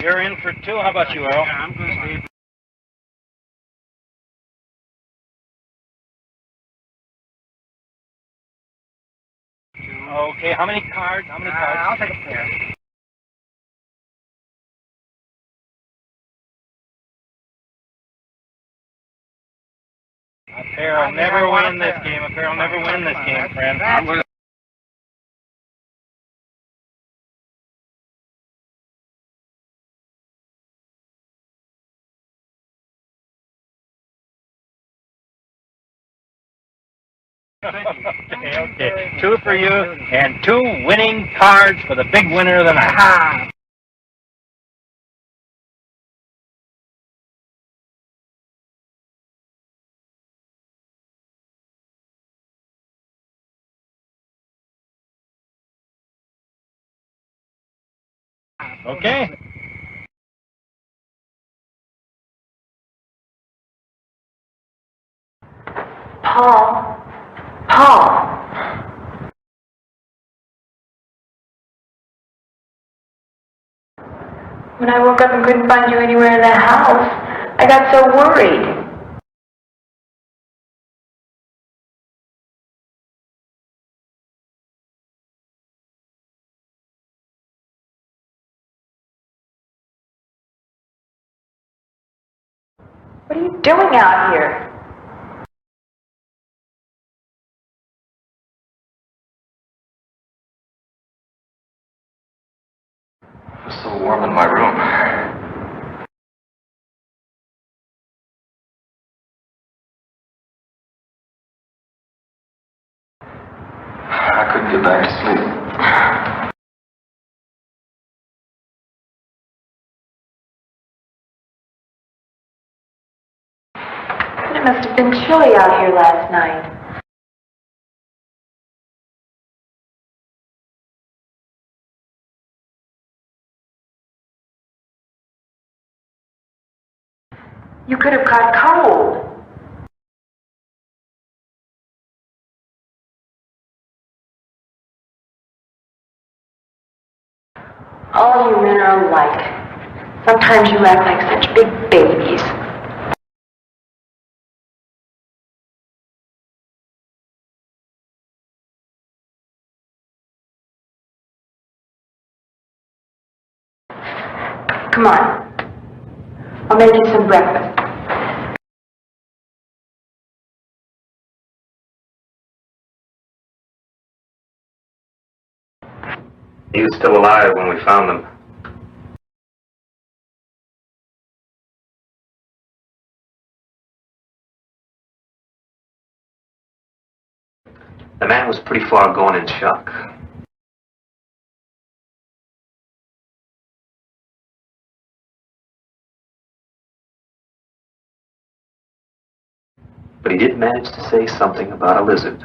You're in for two. How about you, Earl? Yeah, I'm going to stay. Okay, how many cards? How many cards? I'll take a pair. A pair will never win this game. A pair will never win this game, friend. I'm going to okay. Two for you, and two winning cards for the big winner of the night. Okay? Paul. Paul. When I woke up and couldn't find you anywhere in the house, I got so worried. What are you doing out here? It's so warm in my room. I couldn't get back to sleep. It must have been chilly out here last night. You could have caught cold. All you men are alike. Sometimes you act like such big babies. Come on. I'll make you some breakfast. He was still alive when we found him. The man was pretty far gone in shock. But he did manage to say something about a lizard.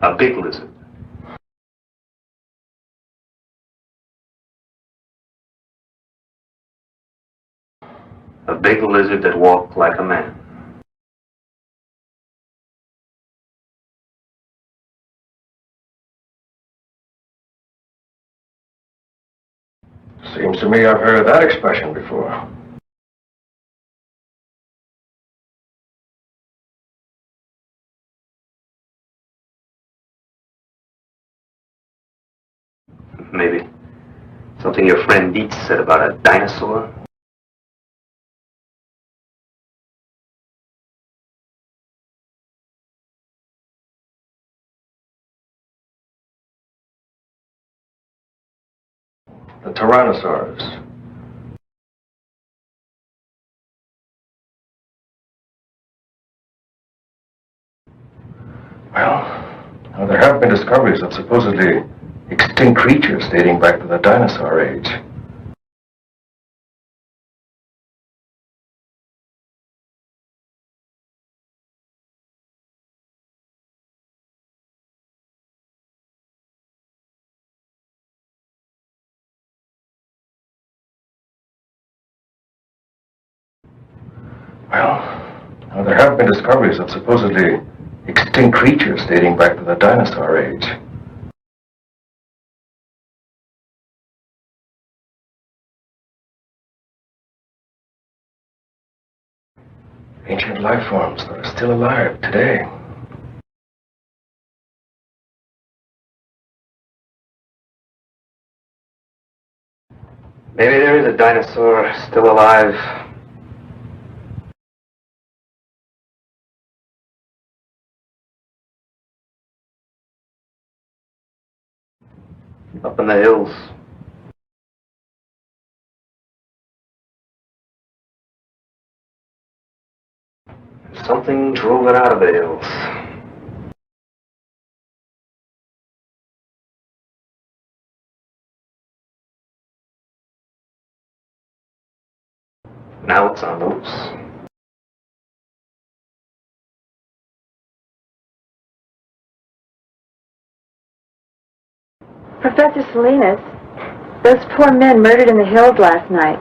A big lizard. A big lizard that walked like a man. Seems to me I've heard that expression before. Maybe. Something your friend Dietz said about a dinosaur? The Tyrannosaurus. Well, there have been discoveries of supposedly extinct creatures dating back to the dinosaur age. Well, there have been discoveries of supposedly extinct creatures dating back to the dinosaur age. Ancient life forms that are still alive today. Maybe there is a dinosaur still alive. Up in the hills. Something drove it out of the hills. Now it's on the loose. Professor Salinas, those poor men murdered in the hills last night.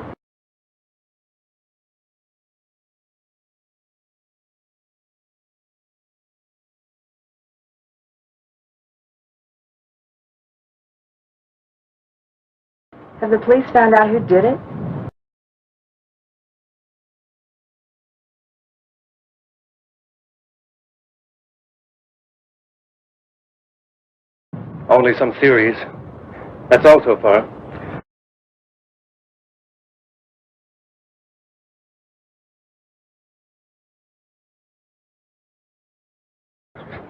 Have the police found out who did it? Only some theories. That's all so far.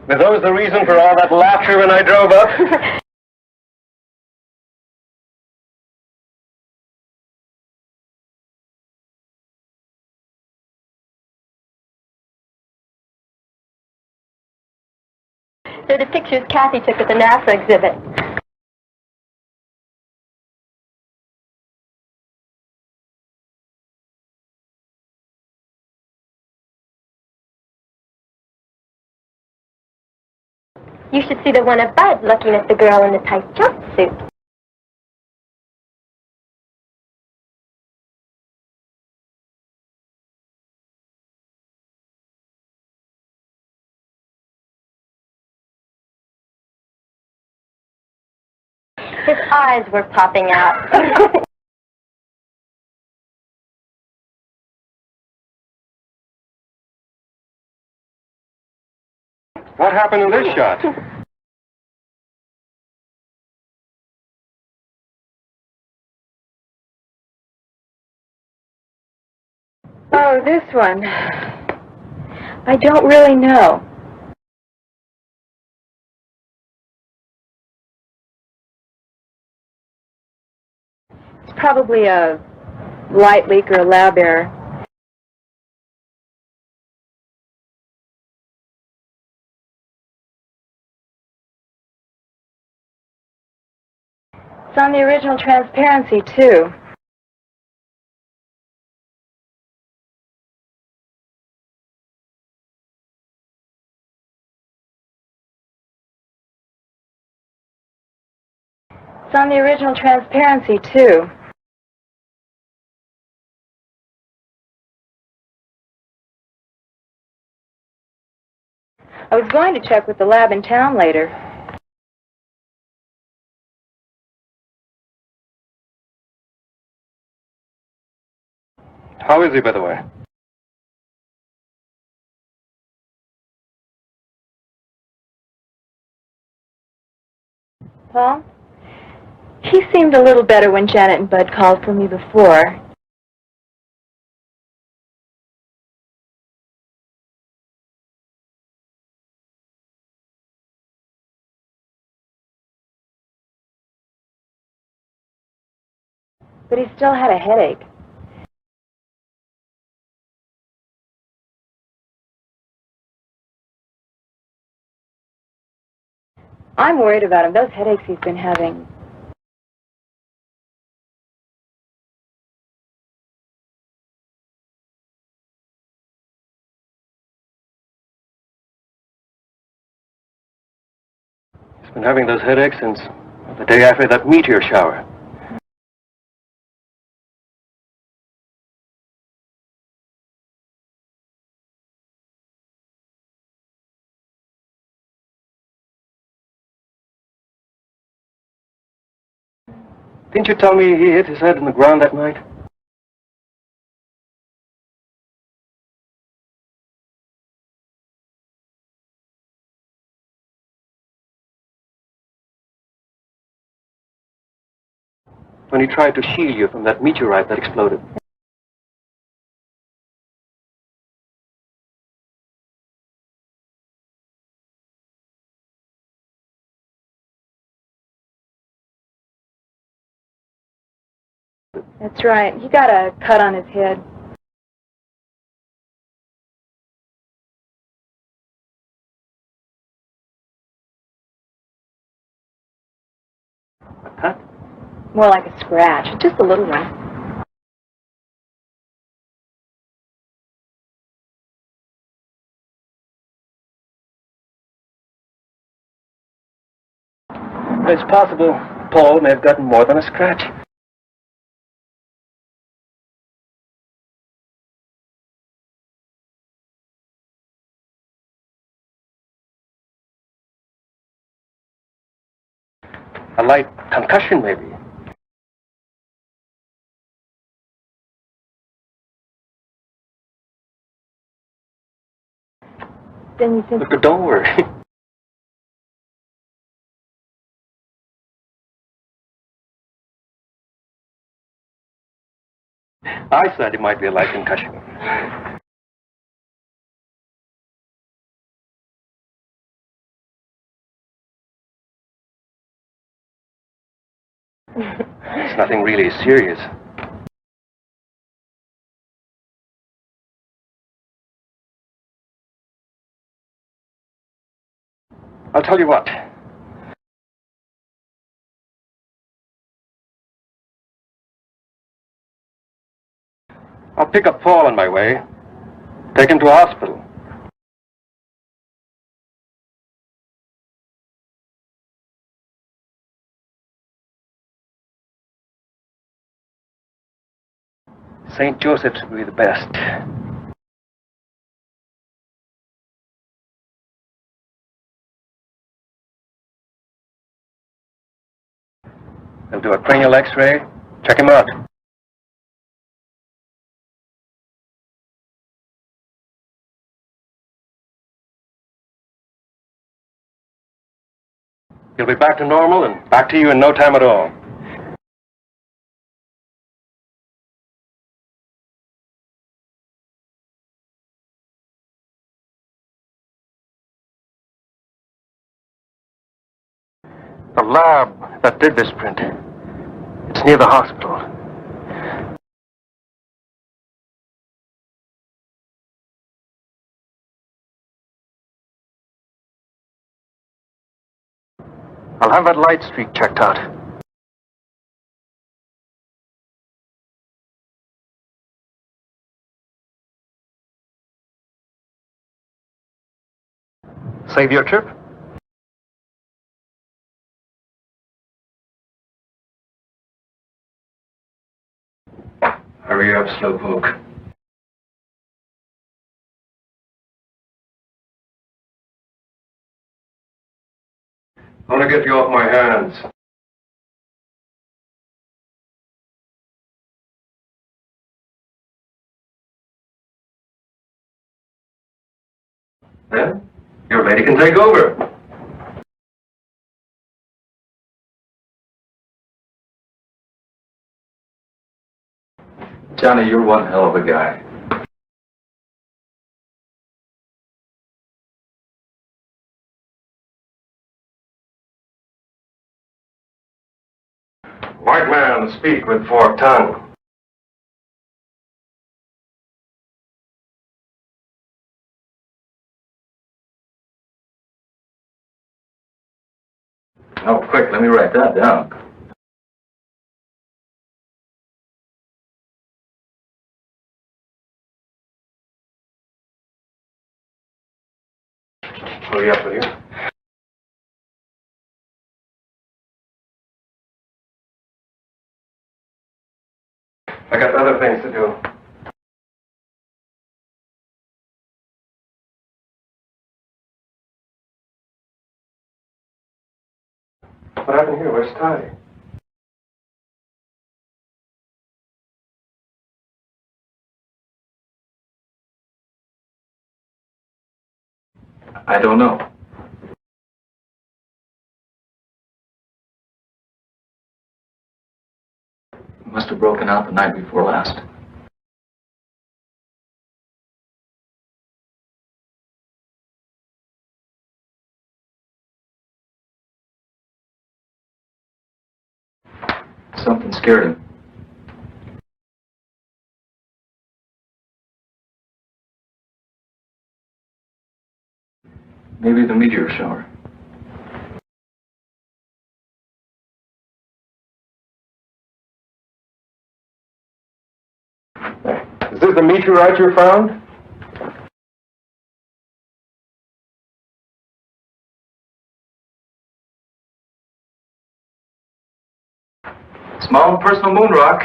Were those the reason for all that laughter when I drove up? They're the pictures Kathy took at the NASA exhibit. You should see the one of Bud looking at the girl in the tight jumpsuit. His eyes were popping out. What happened in this shot? Oh, this one. I don't really know. It's probably a light leak or a lab error. It's on the original transparency, too. It's on the original transparency, too. I was going to check with the lab in town later. How is he, by the way? Paul? He seemed a little better when Janet and Bud called for me before. But he still had a headache. I'm worried about him. Those headaches he's been having. He's been having those headaches since the day after that meteor shower. Didn't you tell me he hit his head in the ground that night? When he tried to shield you from that meteorite that exploded. That's right. He got a cut on his head. A cut? More like a scratch. Just a little one. It's possible Paul may have gotten more than a scratch. A light concussion, maybe. Then you think... Look, don't worry. I said it might be a light concussion. It's nothing really serious. I'll tell you what. I'll pick up Paul on my way. Take him to a hospital. St. Joseph's would be the best. They'll do a cranial X-ray. Check him out. He'll be back to normal and back to you in no time at all. The lab that did this print, it's near the hospital. I'll have that light streak checked out. Save your trip? Hurry up, Slowpoke. I want to get you off my hands. Then, your lady can take over. Johnny, you're one hell of a guy. White man, speak with forked tongue. Oh, quick, let me write that down. Hurry up, will you? I got other things to do. What happened here? Where's Ty? I don't know. Must have broken out the night before last. Something scared him. Maybe the meteor shower. Is this the meteorite you found? Small personal moon rock.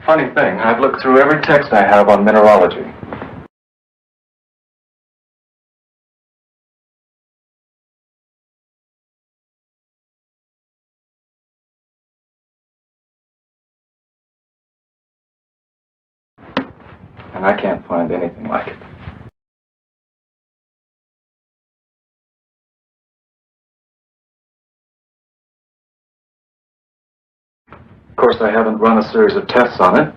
Funny thing, I've looked through every text I have on mineralogy. And I can't find anything like it. Of course, I haven't run a series of tests on it.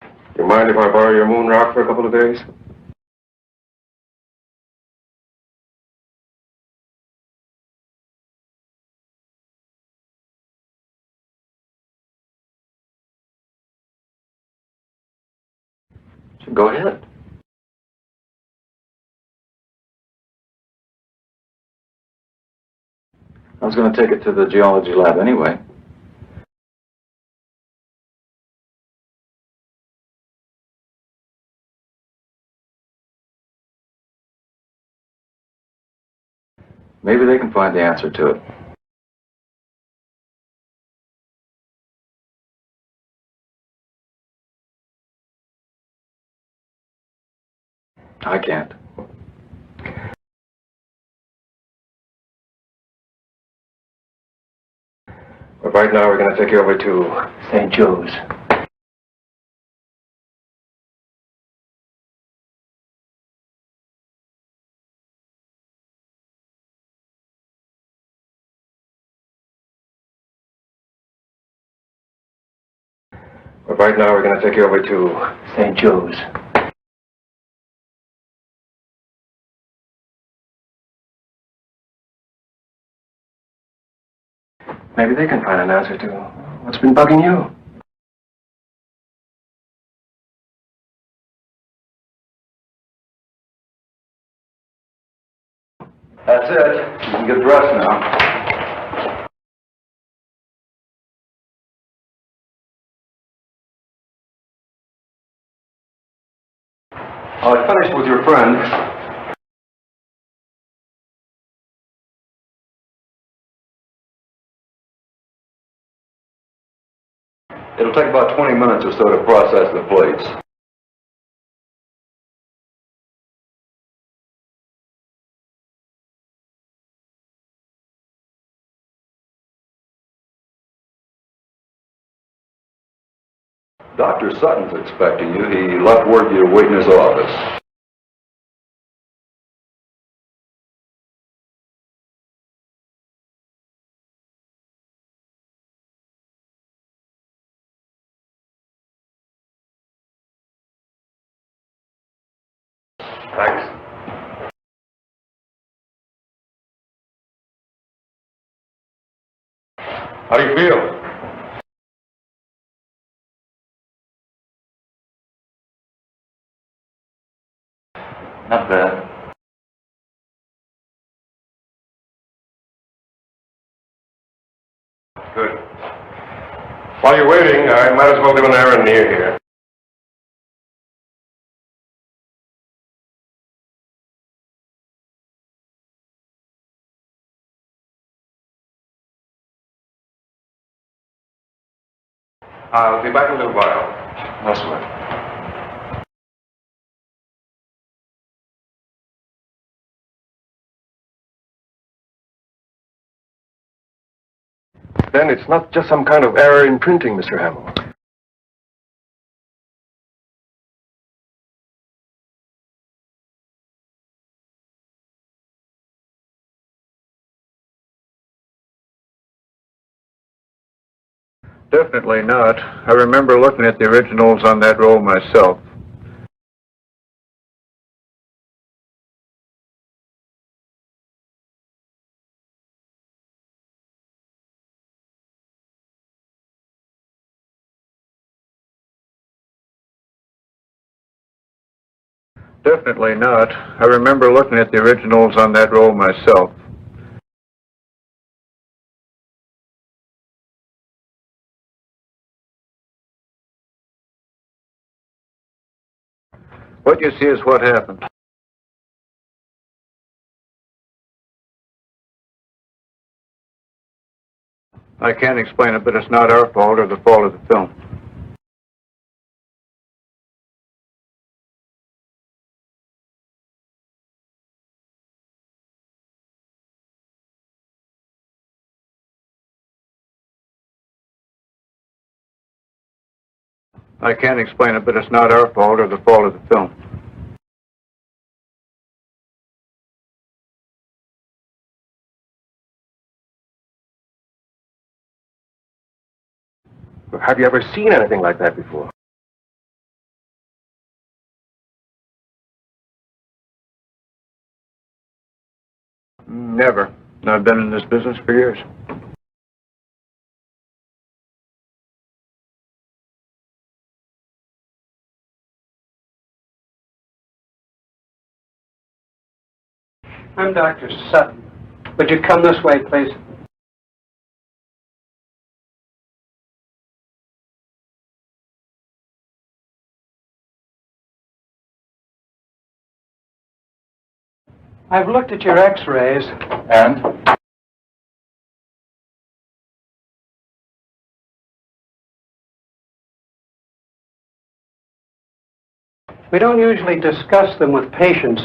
Do you mind if I borrow your moon rock for a couple of days? Go ahead. I was going to take it to the geology lab anyway. Maybe they can find the answer to it. I can't. But right now, we're going to take you over to St. Joe's. But right now, we're going to take you over to St. Joe's. Maybe they can find an answer to what's been bugging you. That's it. You can get dressed now. I finished with your friend. It'll take about 20 minutes or so to process the plates. Dr. Sutton's expecting you. He left word you to wait in his office. Thanks. How do you feel? Not bad. Good. While you're waiting, I might as well do an errand near here. I'll be back in a little while. No sweat. Then it's not just some kind of error in printing, Mr. Hamill. Definitely not. I remember looking at the originals on that roll myself. Definitely not. I remember looking at the originals on that roll myself. What you see is what happened. I can't explain it, but it's not our fault or the fault of the film. I can't explain it, but it's not our fault or the fault of the film. Have you ever seen anything like that before? Never. I've been in this business for years. I'm Dr. Sutton. Would you come this way, please? I've looked at your x-rays. And? We don't usually discuss them with patients.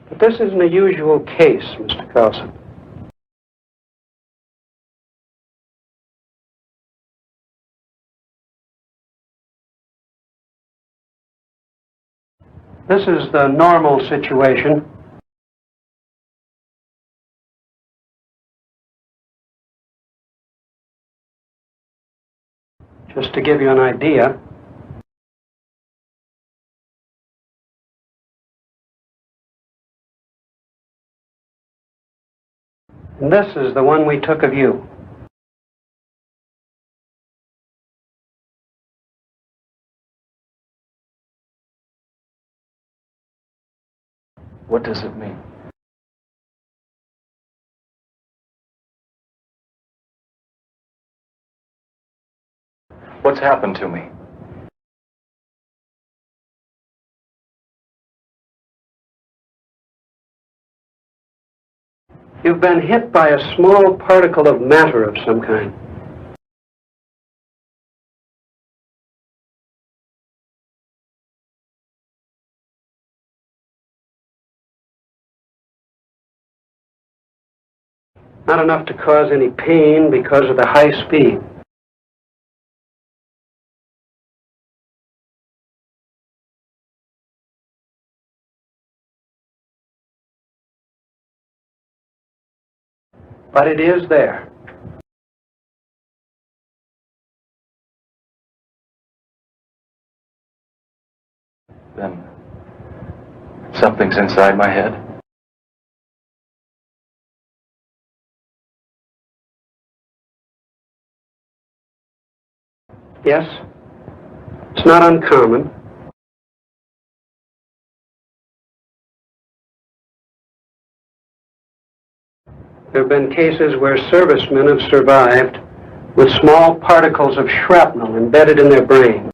But this isn't a usual case, Mr. Carlson. This is the normal situation. Just to give you an idea. And this is the one we took of you. What does it mean? What's happened to me? You've been hit by a small particle of matter of some kind. Not enough to cause any pain because of the high speed. But it is there. Then something's inside my head. Yes, it's not uncommon. There have been cases where servicemen have survived with small particles of shrapnel embedded in their brain.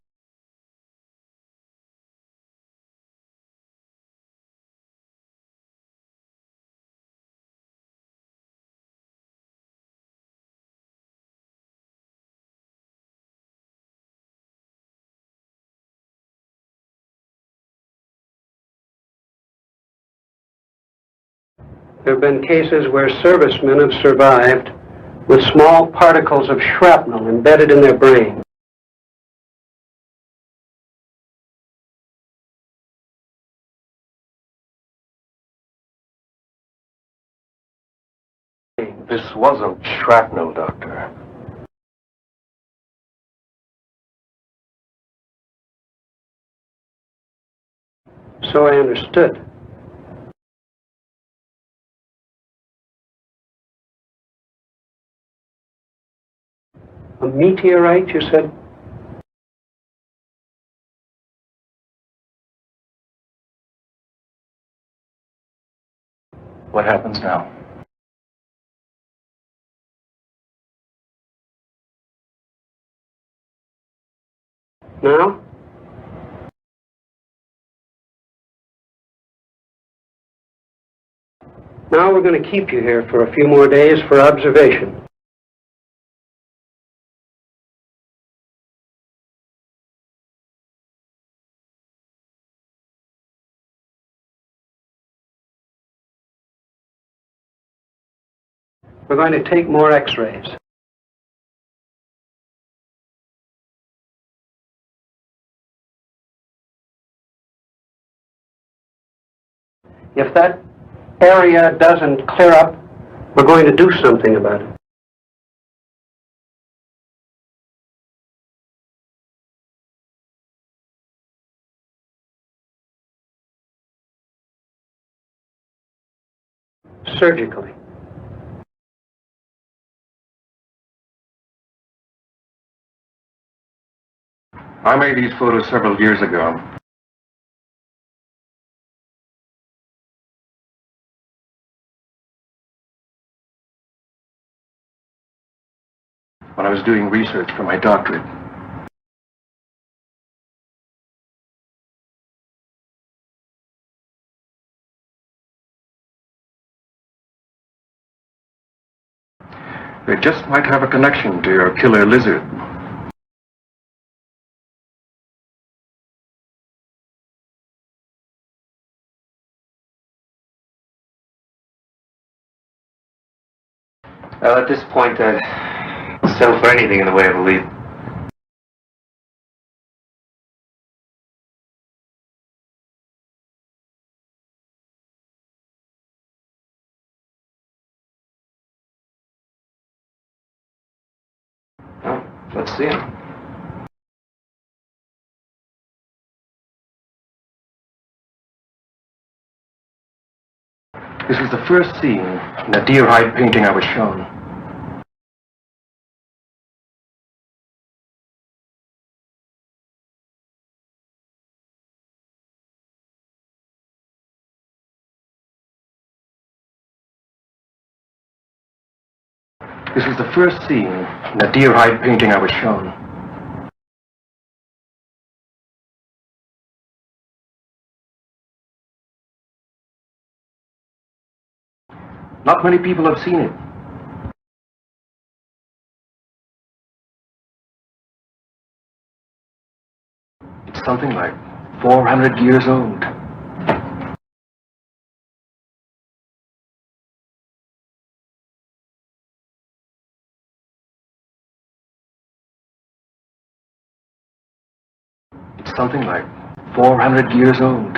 There have been cases where servicemen have survived with small particles of shrapnel embedded in their brain. This wasn't shrapnel, Doctor. So I understood. A meteorite, you said? What happens now? Now? Now we're going to keep you here for a few more days for observation. We're going to take more x-rays. If that area doesn't clear up, we're going to do something about it. Surgically. I made these photos several years ago. When I was doing research for my doctorate. They just might have a connection to your killer lizard. Well, at this point, I'd settle for anything in the way of a lead. Well, let's see him. This was the first scene in the deer hide painting I was shown. This was the first scene in the deer hide painting I was shown. Not many people have seen it. It's something like 400 years old. It's something like 400 years old.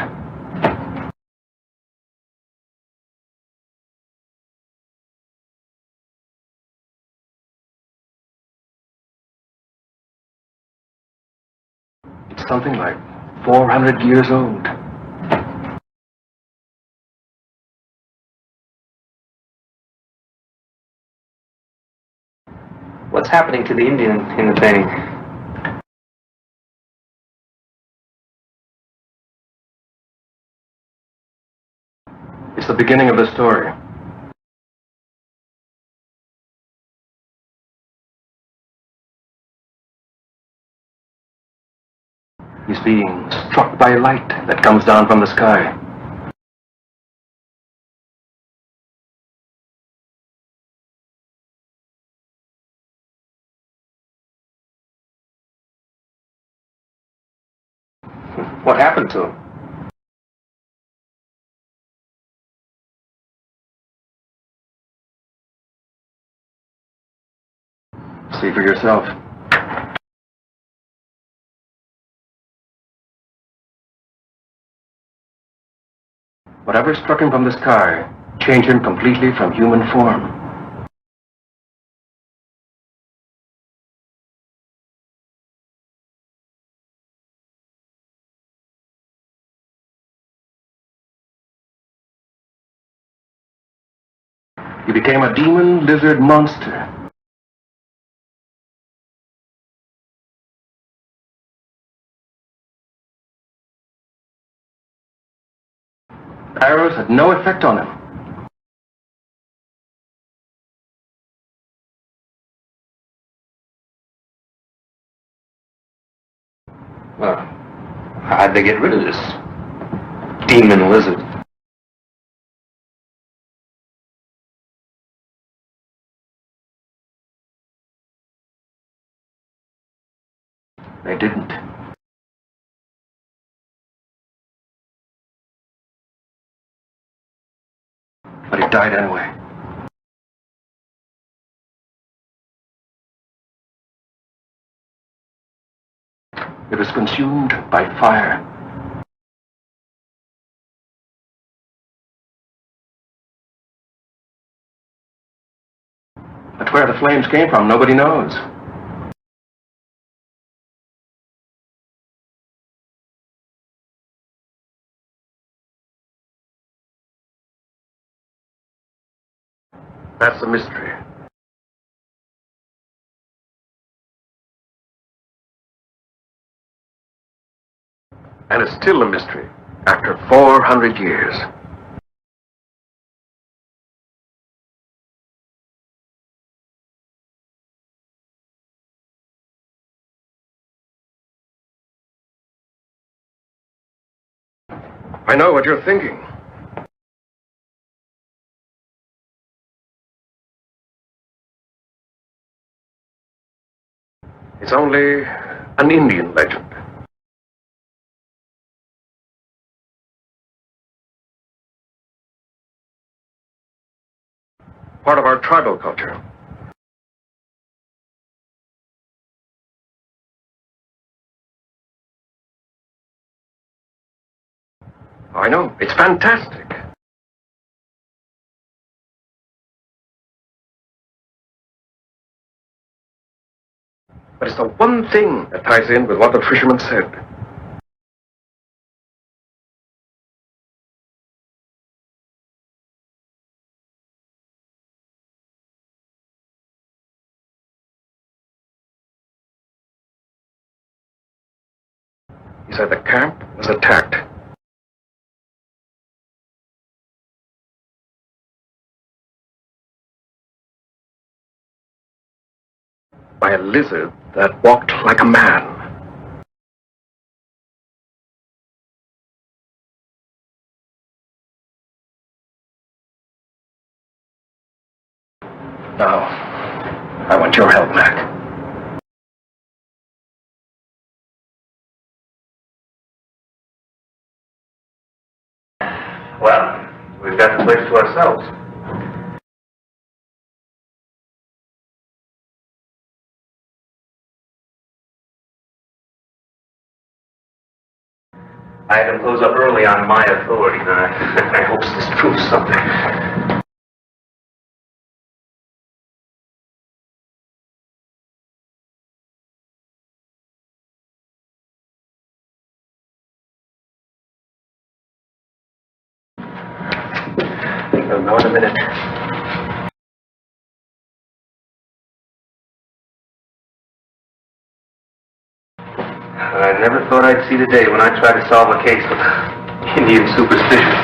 It's something like 400 years old. What's happening to the Indian in the painting? It's the beginning of the story. He's being struck by light that comes down from the sky. What happened to him? See for yourself. Whatever struck him from the sky changed him completely from human form. He became a demon lizard monster. Arrows had no effect on him. Well, how'd they get rid of this demon lizard? They didn't. But he died anyway. It was consumed by fire. But where the flames came from, nobody knows. That's the mystery. And it's still a mystery after 400 years. I know what you're thinking. It's only an Indian legend. Part of our tribal culture. I know, it's fantastic. But it's the one thing that ties in with what the fisherman said. He said the camp was attacked. By a lizard that walked like a man. Now, I want your help, Mac. Well, we've got the place to ourselves. I had them close up early on my authority, and I hope this proves something. You'll know in a minute. I never thought I'd see the day when I tried to solve a case with Indian superstition.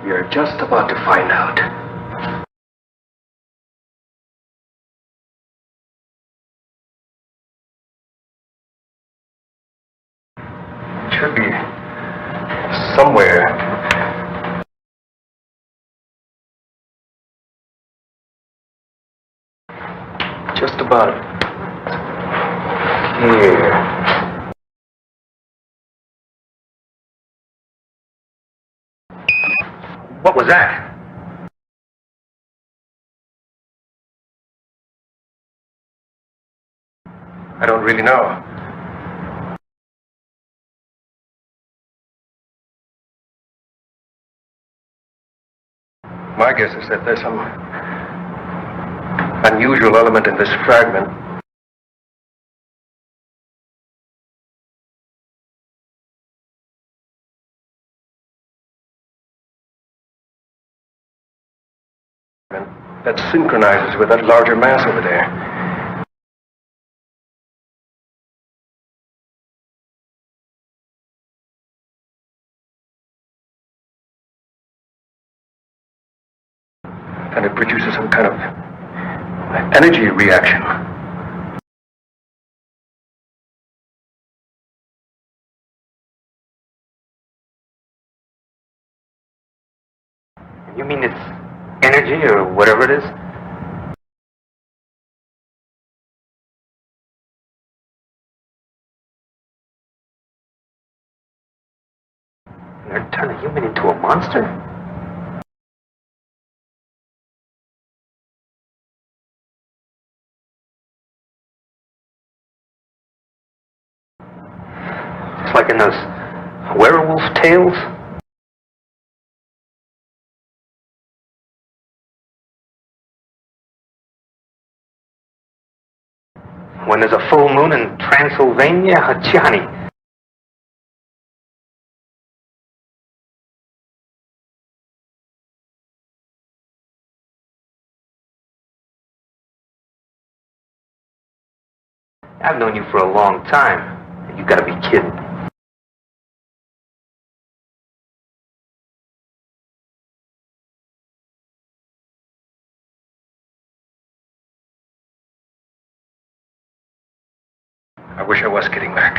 You're just about to find out. It should be somewhere. Just about here. What was that? I don't really know. My guess is that there's some unusual element in this fragment. That synchronizes with that larger mass over there. And it produces some kind of energy reaction. You mean it's energy or whatever it is? You're gonna turn a human into a monster? It's like in those werewolf tales. When there's a full moon in Transylvania, Johnny. I've known you for a long time. You gotta be kidding. I wish I was kidding, Mac.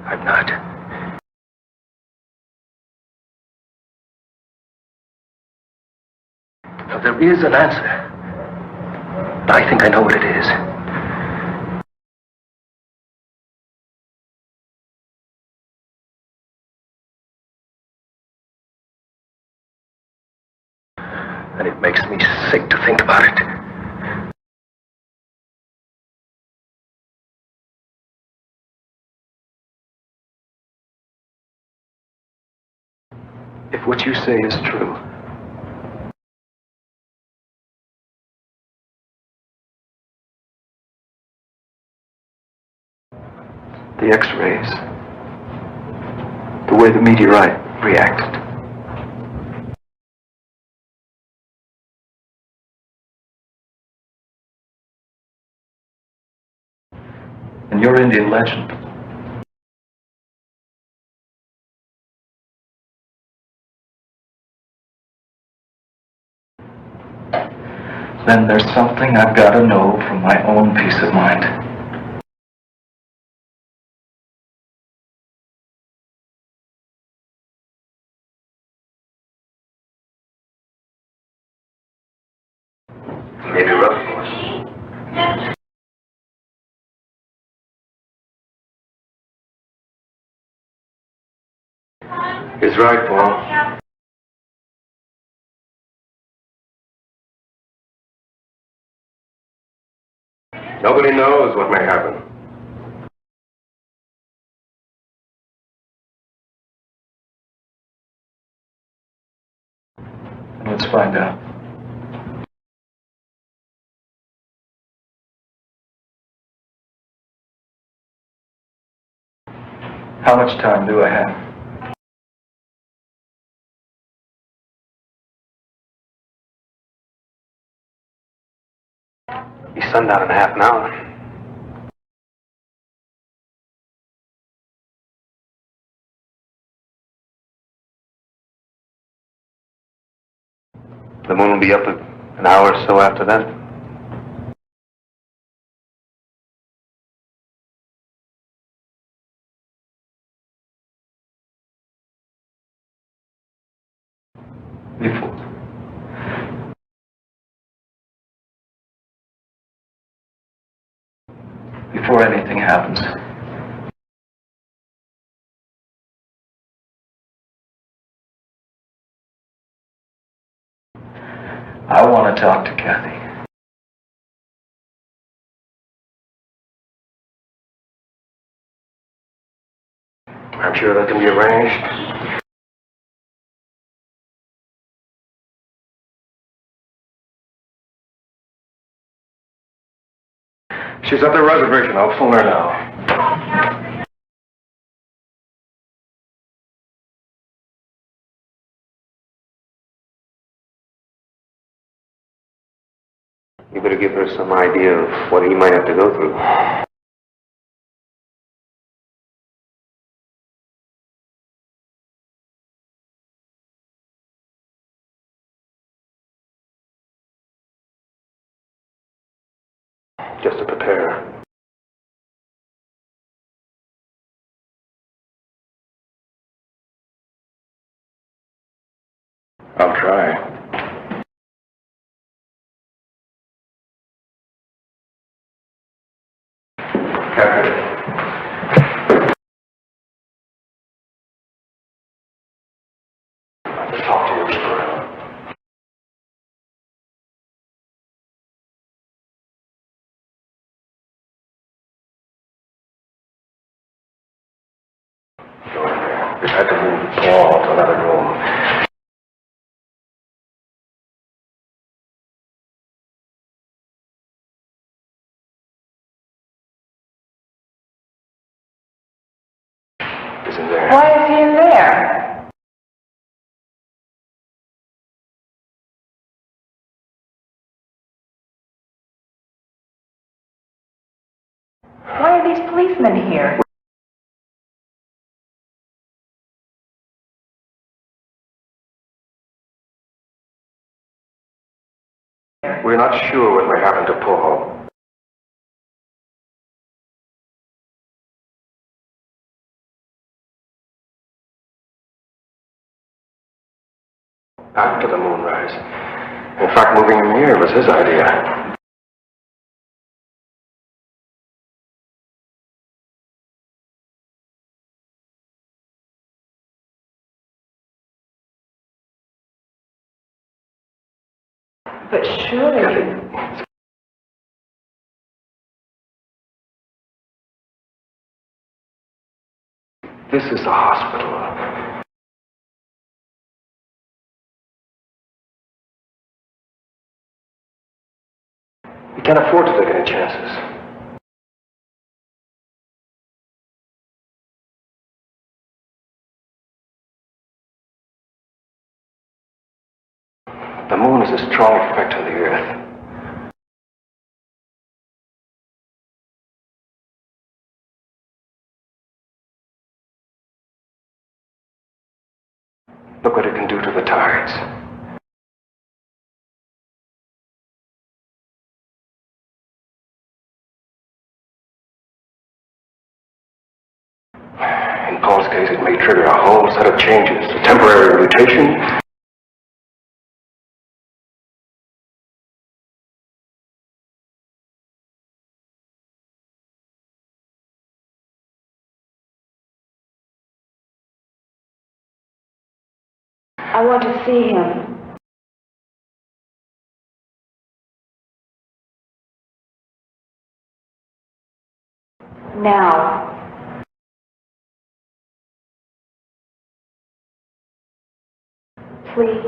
I'm not. Now, there is an answer. But I think I know what it is. And it makes me sick to think about it. If what you say is true, the X-rays, the way the meteorite reacted, and your Indian legend, then there's something I've got to know for my own peace of mind. Maybe rough, boy. He's right, Paul. Nobody knows what may happen. Let's find out. How much time do I have? Be sundown in half an hour. The moon will be up an hour or so after that. Before anything happens. I want to talk to Kathy. I'm sure that can be arranged. She's at the reservation. I'll phone her now. You better give her some idea of what he might have to go through. Just to prepare. I'll try. Captain. I'll just talk to you for a minute. Go in there. We've had to move Paul to another room. He's in there. Why is he in there? Why are these policemen here? We're not sure what may happen to Paul. After the moonrise. In fact, moving him here was his idea. But surely... This is the hospital. We can't afford to take any chances. The moon is a strong effect on the earth. Look what it can do to the tides. In Paul's case, it may trigger a whole set of changes. A temporary mutation. I want to see him. Now. Please.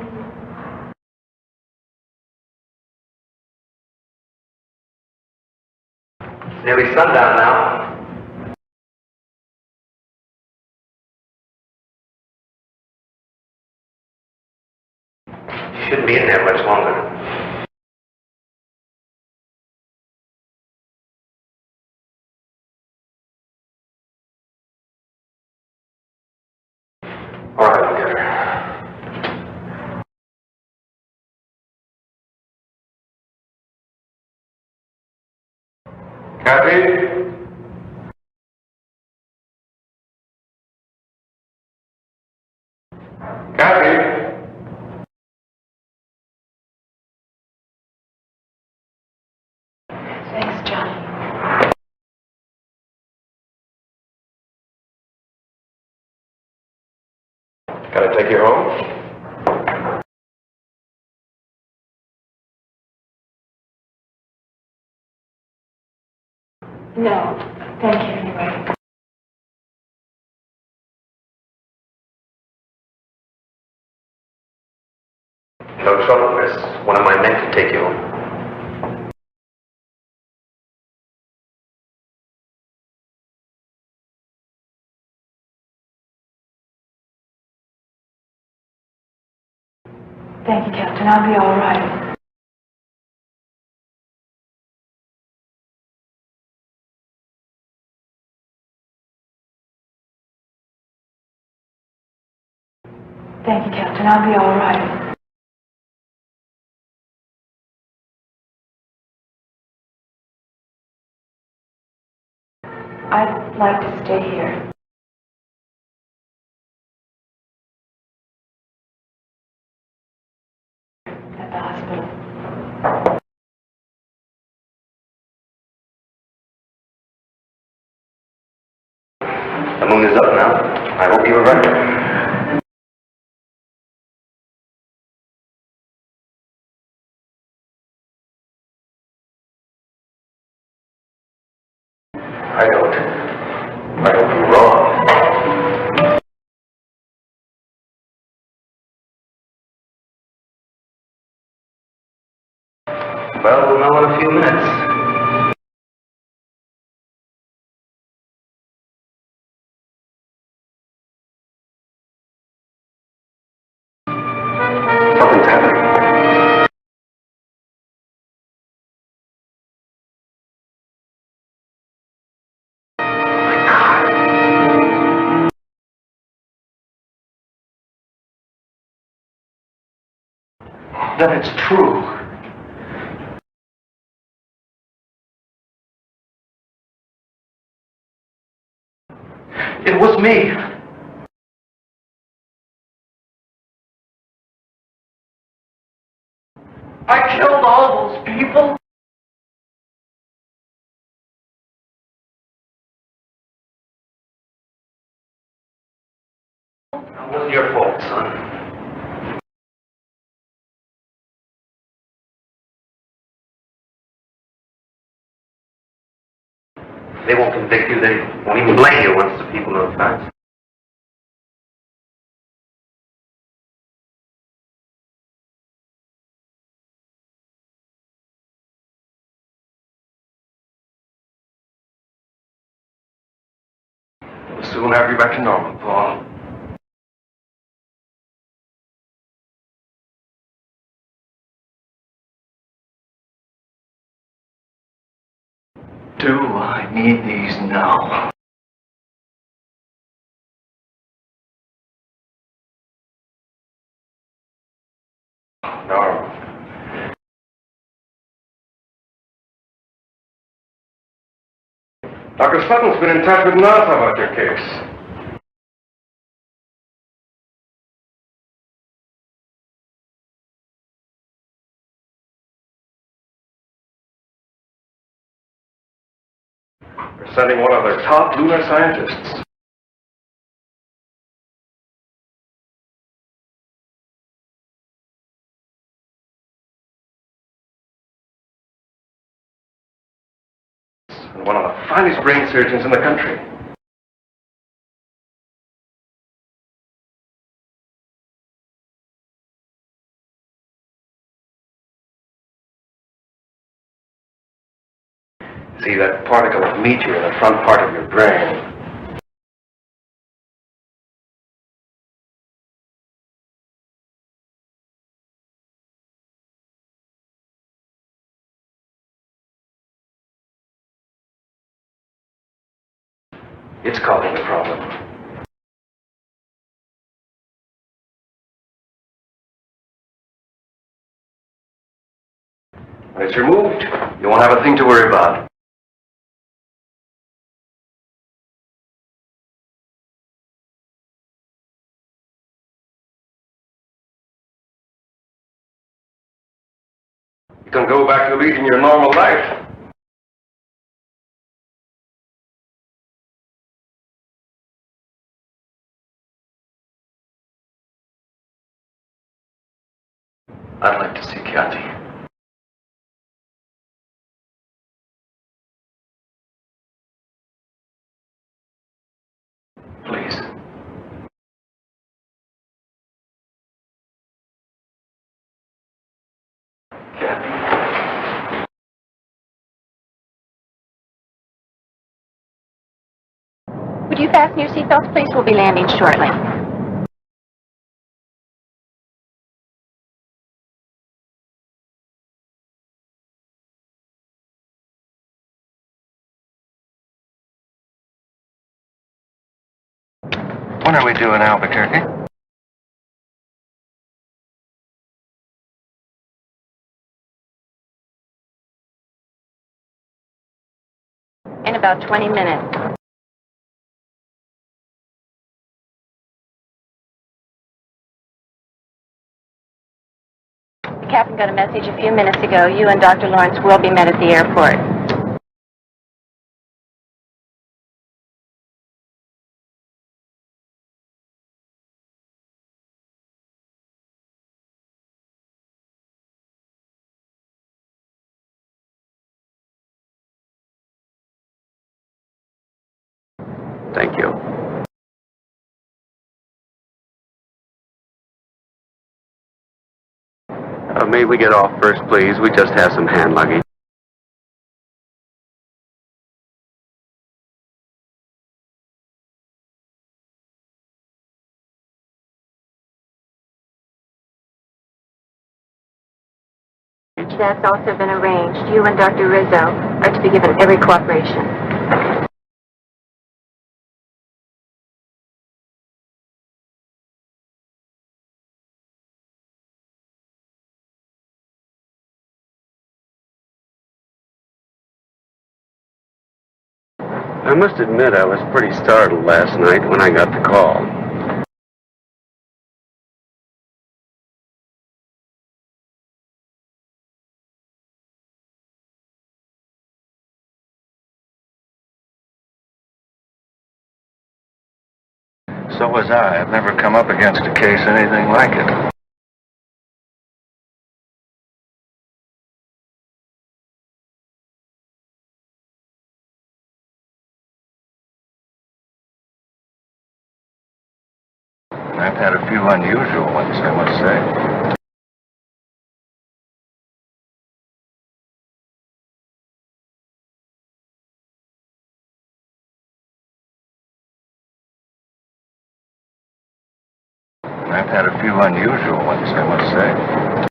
It's nearly sundown now. You shouldn't be in there much longer. All right, I'll get her. Kathy? Kathy? Thanks, Johnny. Can I take you home? No, thank you anyway. No trouble, miss. One of my men can take you home. Thank you, Captain. I'll be all right. Thank you, Captain. I'll be all right. I'd like to stay here. At the hospital. The moon is up now. I hope you were right. I don't. I hope you're wrong. Well, we'll know in a few minutes. Something's happening. Then it's true. It was me. I killed all those people. It wasn't your fault, son. They won't convict you. They won't even blame you once the people know the facts. We'll soon have you back to normal, Paul. Do I need these now? No. Dr. Sutton's been in touch with NASA about your case. They're sending one of their top lunar scientists. And one of the finest brain surgeons in the country. See that particle of meteor in the front part of your brain? It's causing the problem. When it's removed, you won't have a thing to worry about. You can go back to leading your normal life. I'd like to see Kathy. Please. Kathy. Would you fasten your seatbelts, please? We'll be landing shortly. When are we due in Albuquerque? in about 20 minutes. The captain got a message a few minutes ago. You and Dr. Lawrence will be met at the airport. Thank you. May we get off first, please? We just have some hand luggage. That's also been arranged. You and Dr. Rizzo are to be given every cooperation. I must admit I was pretty startled last night when I got the call. So was I. I've never come up against a case anything like it. I've had a few unusual ones, I must say. I've had a few unusual ones, I must say.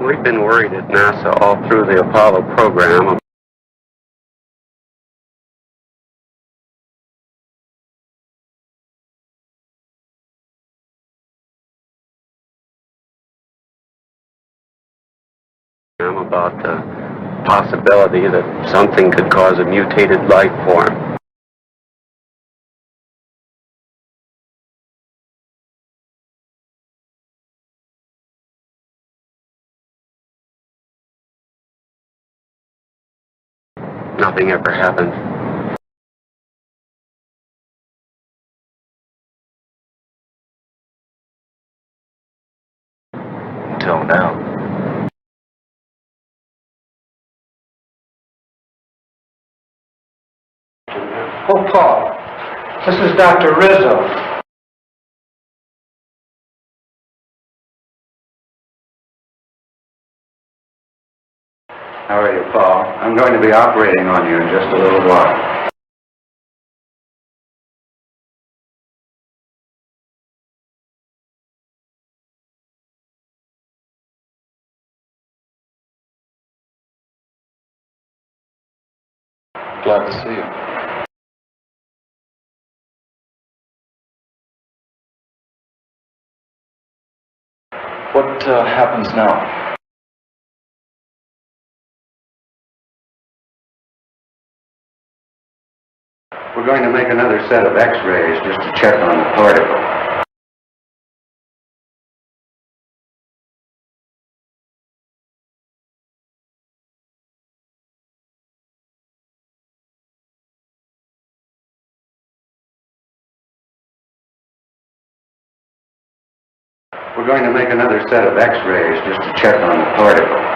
We've been worried at NASA all through the Apollo program. About the possibility that something could cause a mutated life form. Nothing ever happened. Until now. Oh, Paul, this is Dr. Rizzo. How are you, Paul? I'm going to be operating on you in just a little while. Glad to see you. What happens now? We're going to make another set of X-rays just to check on the particle. We're going to make another set of X-rays just to check on the particle.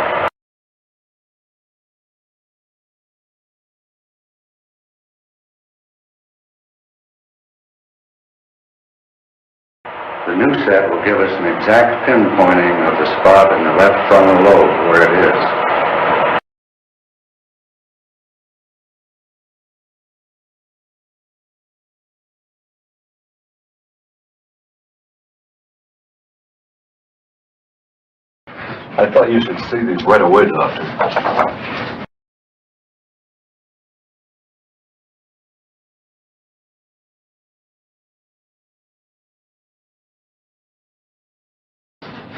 The new set will give us an exact pinpointing of the spot in the left frontal lobe where it is. I thought you should see these right away, Doctor.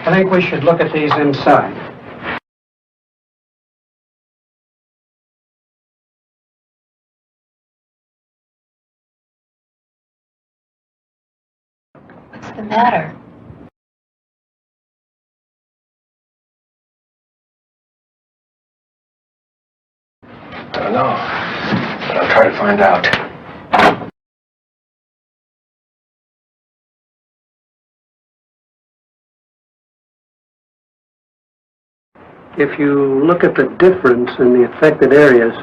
I think we should look at these inside. What's the matter? I don't know, but I'll try to find out. If you look at the difference in the affected areas,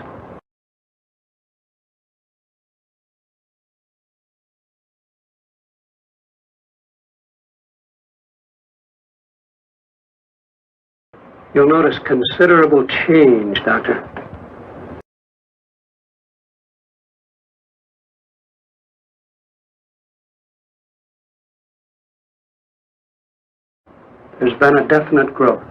you'll notice considerable change, Doctor. There's been a definite growth.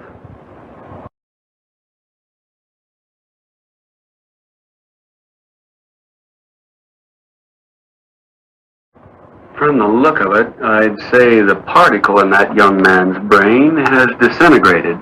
From the look of it, I'd say the particle in that young man's brain has disintegrated.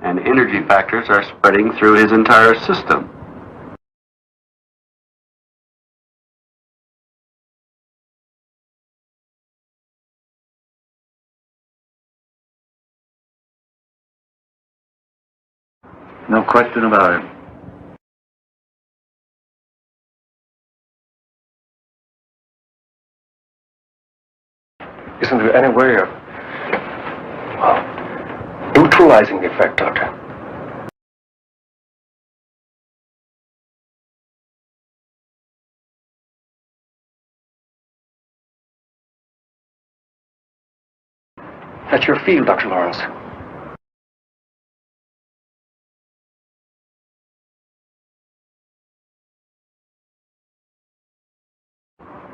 And energy factors are spreading through his entire system. No question about it. Isn't there any way of, well, neutralizing the effect, Doctor? That's your field, Dr. Lawrence.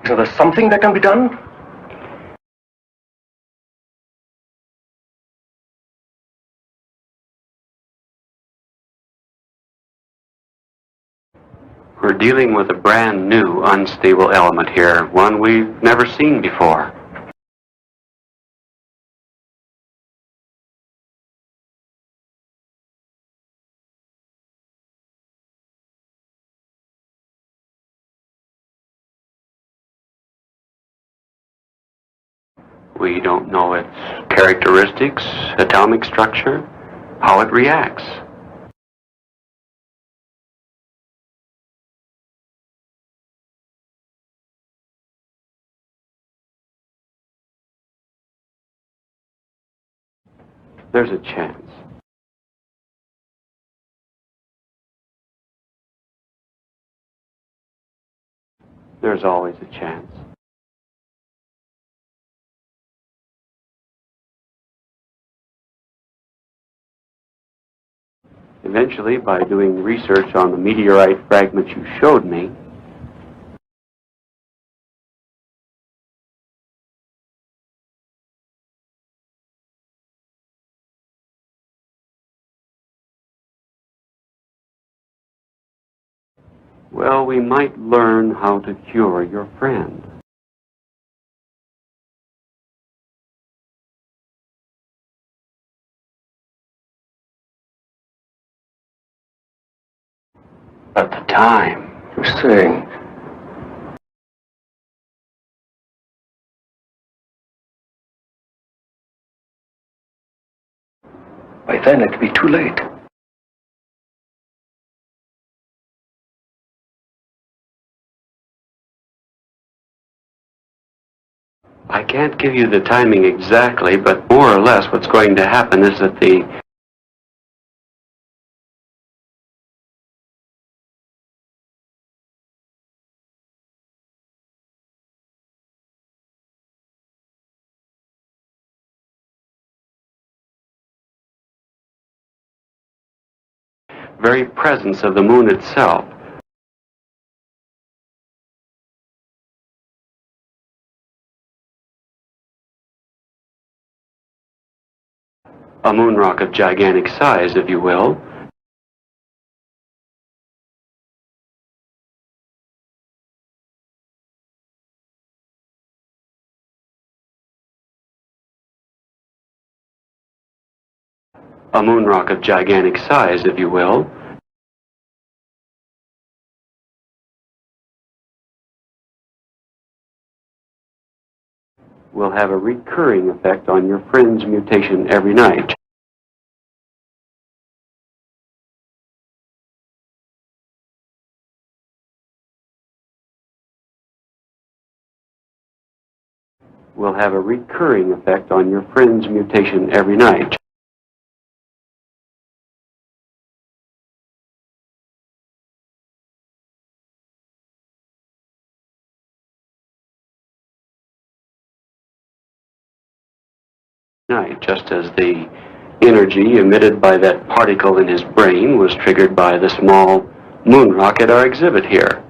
So there's something that can be done? We're dealing with a brand new unstable element here, one we've never seen before. We don't know its characteristics, atomic structure, how it reacts. There's a chance. There's always a chance. Eventually, by doing research on the meteorite fragments you showed me, well, we might learn how to cure your friend. But the time, You're saying by then it could be too late. I can't give you the timing exactly, but more or less what's going to happen is that the very presence of the moon itself A moon rock of gigantic size, if you will. A moon rock of gigantic size, if you will. Will have a recurring effect on your friend's mutation every night. Will have a recurring effect on your friend's mutation every night. Just as the energy emitted by that particle in his brain was triggered by the small moon rock at our exhibit here.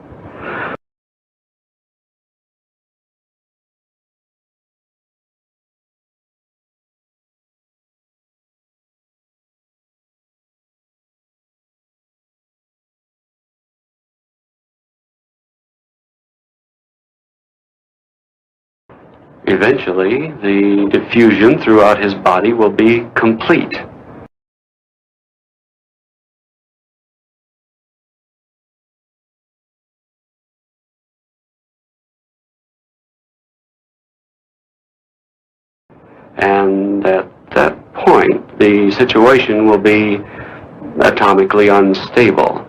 Eventually, the diffusion throughout his body will be complete. And at that point, the situation will be atomically unstable.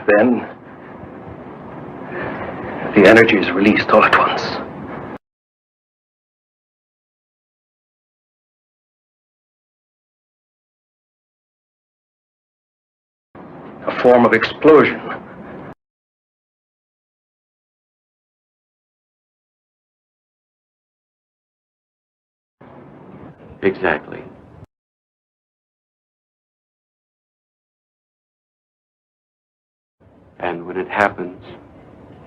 Then, the energy is released all at once. A form of explosion. Exactly. And when it happens,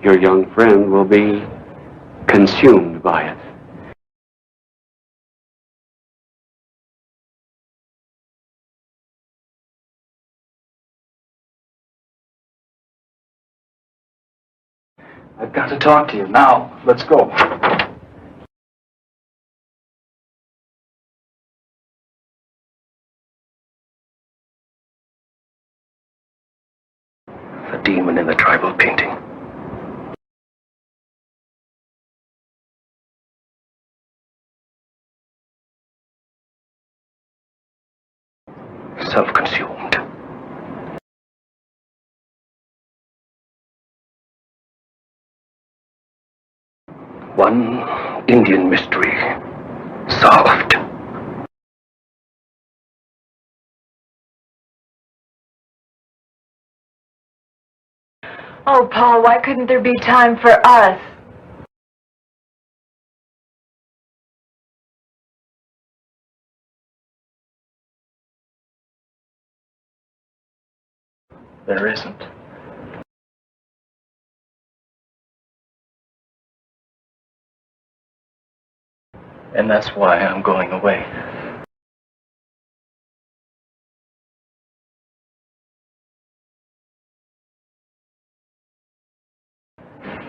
your young friend will be consumed by it. I've got to talk to you now. Let's go. The demon in the tribal painting. Self-consumed. One Indian mystery solved. Oh, Paul, why couldn't there be time for us? There isn't. And that's why I'm going away.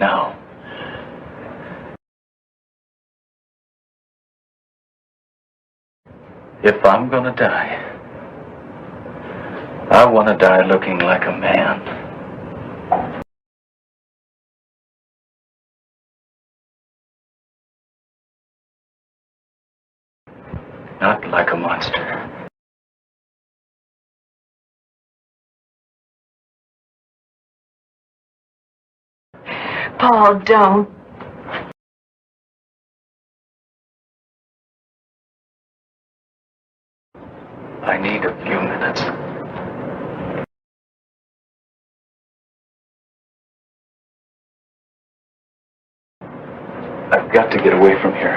Now, if I'm gonna die, I want to die looking like a man. Not like a monster. Paul, don't. I need a few minutes. I've got to get away from here.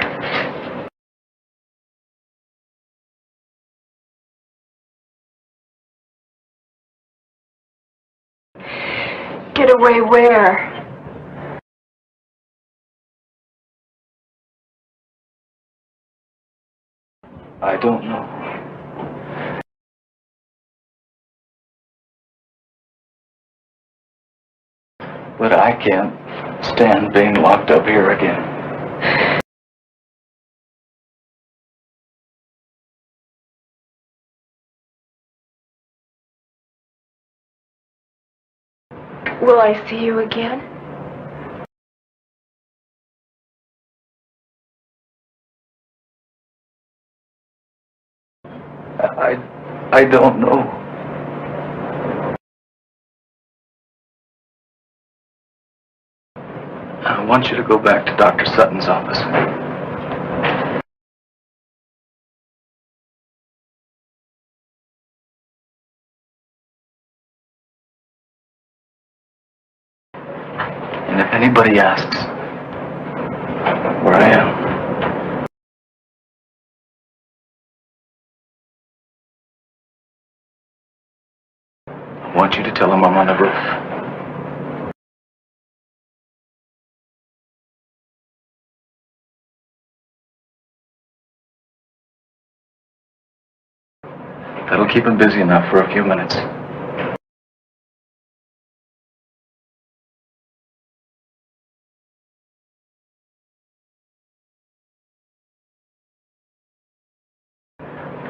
Get away where? I don't know. But I can't stand being locked up here again. Will I see you again? I don't know. I want you to go back to Dr. Sutton's office. And if anybody asks where I am, I want you to tell them I'm on the roof. That'll keep him busy enough for a few minutes.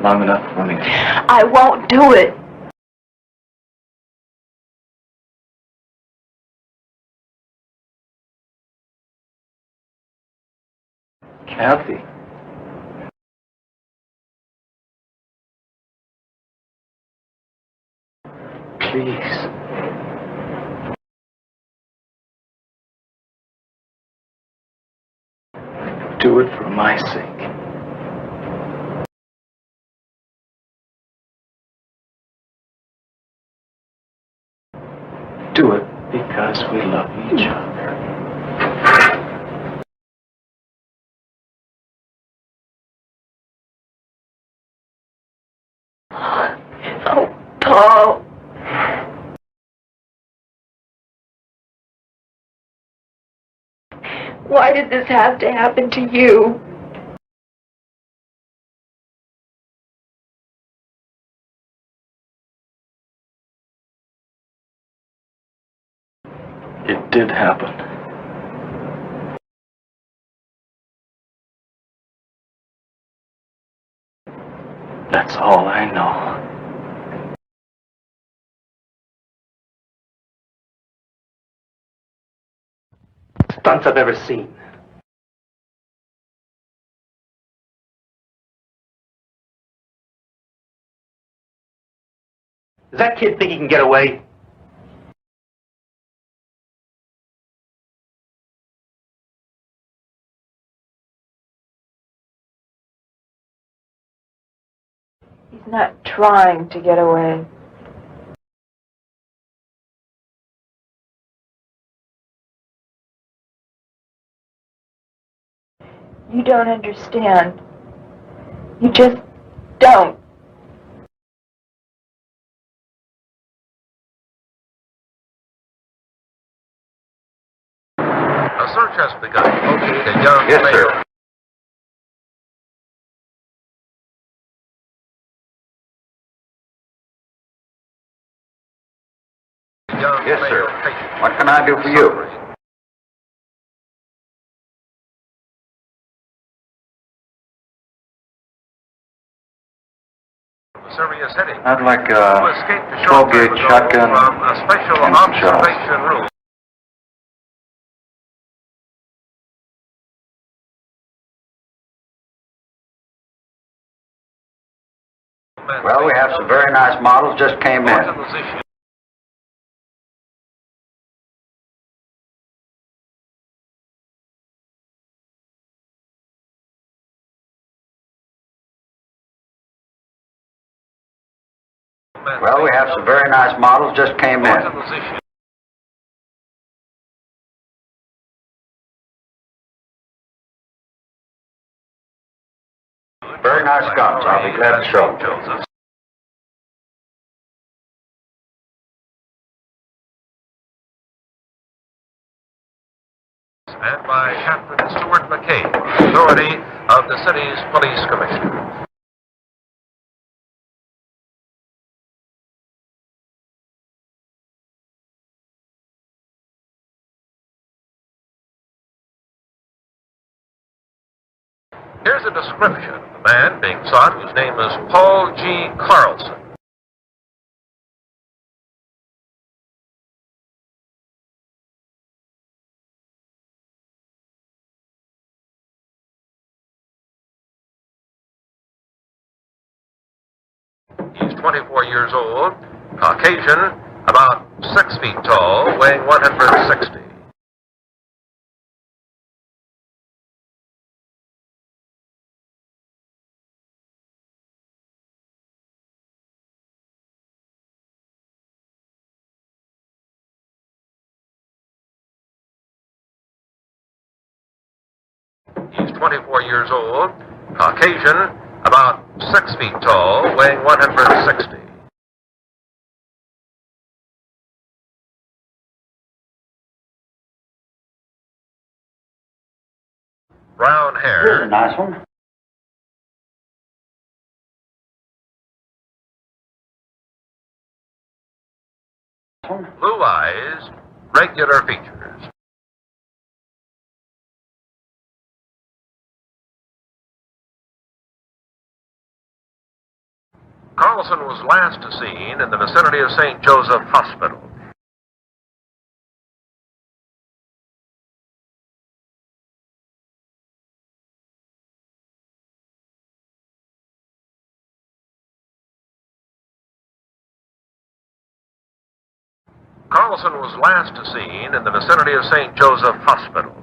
Long enough for me. I won't do it. Kathy. Please. Do it for my sake. Do it because we love each other. Oh, Paul. Why did this have to happen to you? It did happen. That's all I know. Stunts I've ever seen. Does that kid think he can get away? He's not trying to get away. You don't understand. You just don't. A search has begun to locate a young Yes, male. sir. Young Yes, sir. male patient. What can I do for you? Serious headache. I'd like Who a escaped a short 12-gauge time ago shotgun from a special and some shells. observation room. Well, we have some very nice models just came in. Well, we have some very nice models just came in. Very nice guns. I'll be glad to show them. the city's police commissioner. Here's a description of the man being sought, whose name is Paul G. Carlson. He's 24 years old, Caucasian, about 6 feet tall, weighing 160. He's 24 years old, Caucasian, about 6 feet tall, weighing 160. Brown hair. Here's a nice one. Blue eyes, regular features. Carlson was last seen in the vicinity of St. Joseph Hospital. Carlson was last seen in the vicinity of St. Joseph Hospital.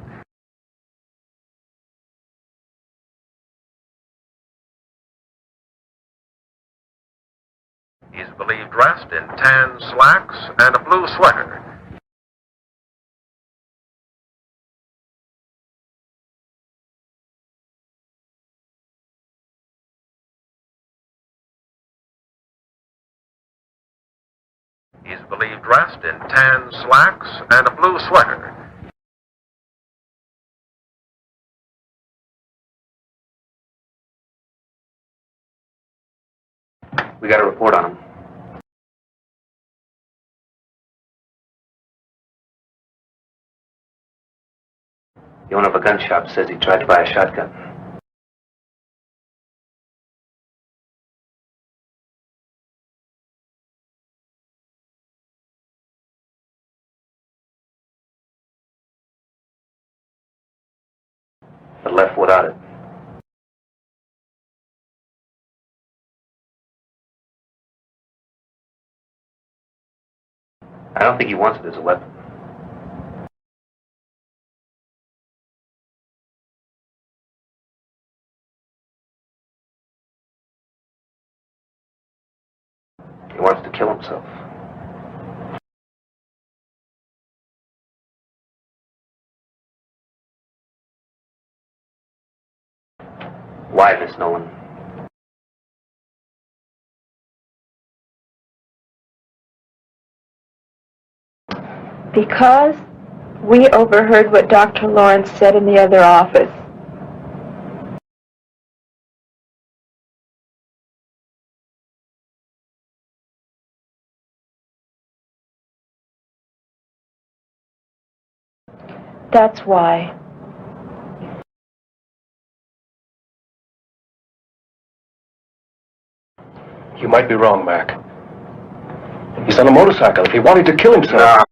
He's believed dressed in tan slacks and a blue sweater. He's believed dressed in tan slacks and a blue sweater. We got a report on him. The owner of a gun shop says he tried to buy a shotgun. But left without it. I don't think he wants it as a weapon. He wants to kill himself. Why, Miss Nolan? Because we overheard what Dr. Lawrence said in the other office. That's why. You might be wrong, Mac. He's on a motorcycle. If he wanted to kill himself... No.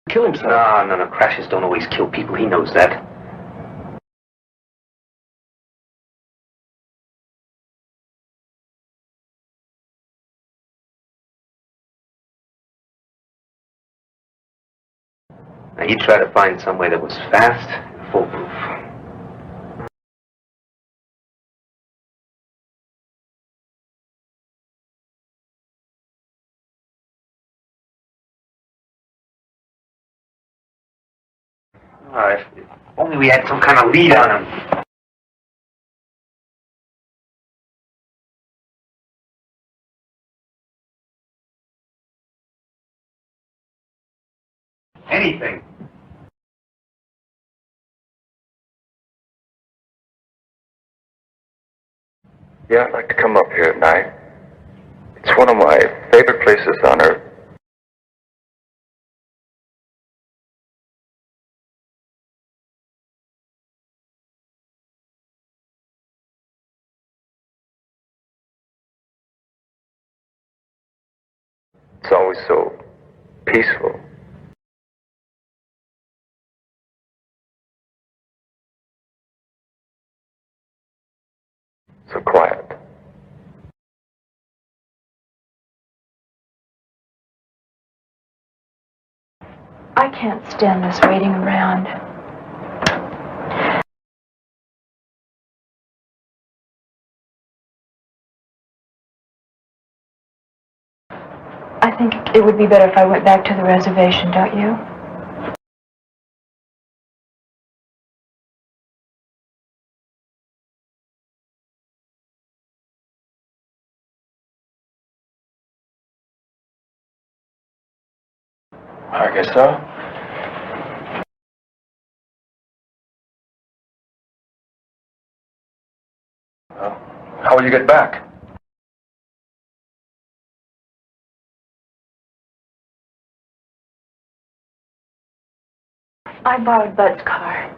Kill himself. No. Crashes don't always kill people. He knows that. Now, you try to find some way that was fast and foolproof. All right. If only we had some kind of lead on him. Anything. Yeah, I'd like to come up here at night. It's one of my favorite places on earth. It's always so peaceful. So quiet. I can't stand this waiting around. I think it would be better if I went back to the reservation, don't you? I guess so. Well, how will you get back? I borrowed Bud's car.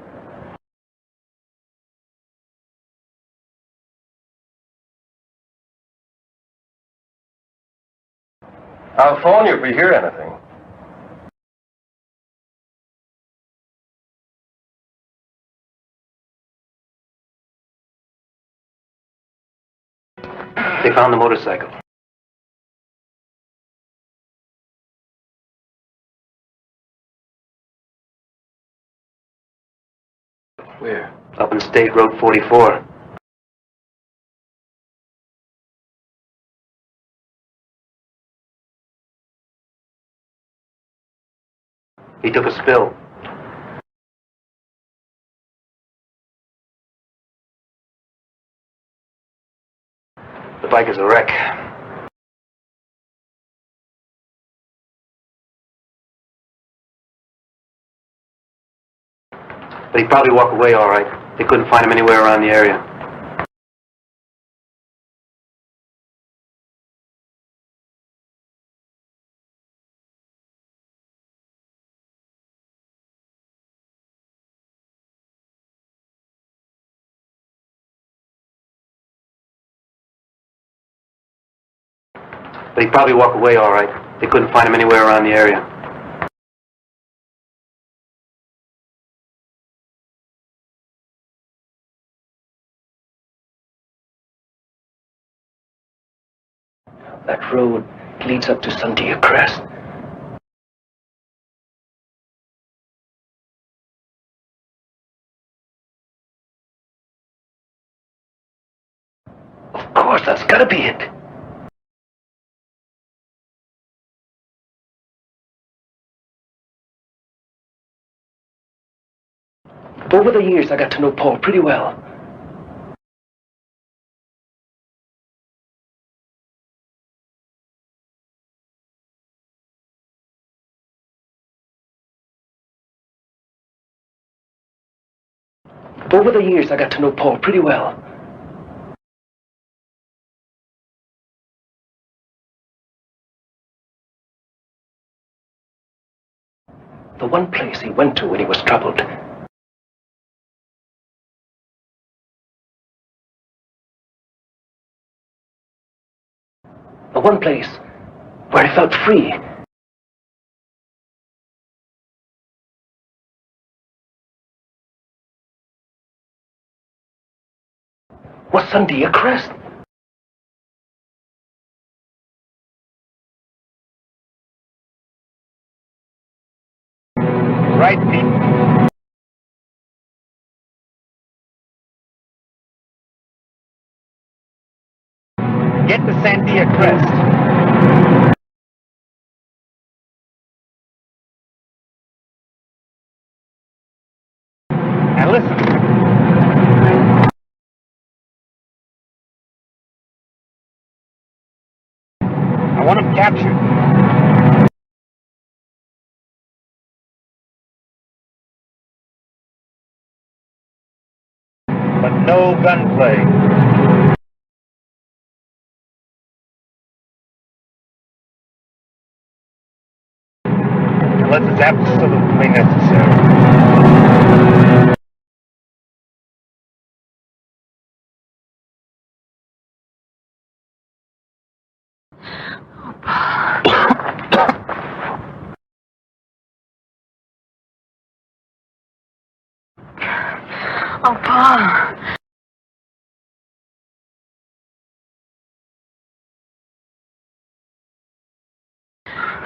I'll phone you if we hear anything. They found the motorcycle. Where? Up in State Road 44. He took a spill. The bike is a wreck. But he'd probably walk away all right. They couldn't find him anywhere around the area. But he'd probably walk away all right. They couldn't find him anywhere around the area. That road leads up to Sandia Crest. Of course, that's gotta be it. Over the years, I got to know Paul pretty well. Over the years, I got to know Paul pretty well. The one place he went to when he was troubled. The one place where he felt free. Was Sandia Crest. Right, Pete? Get to Sandia Crest. Now listen. I want him captured. gunplay. Unless it's absolutely necessary. Oh, Paul.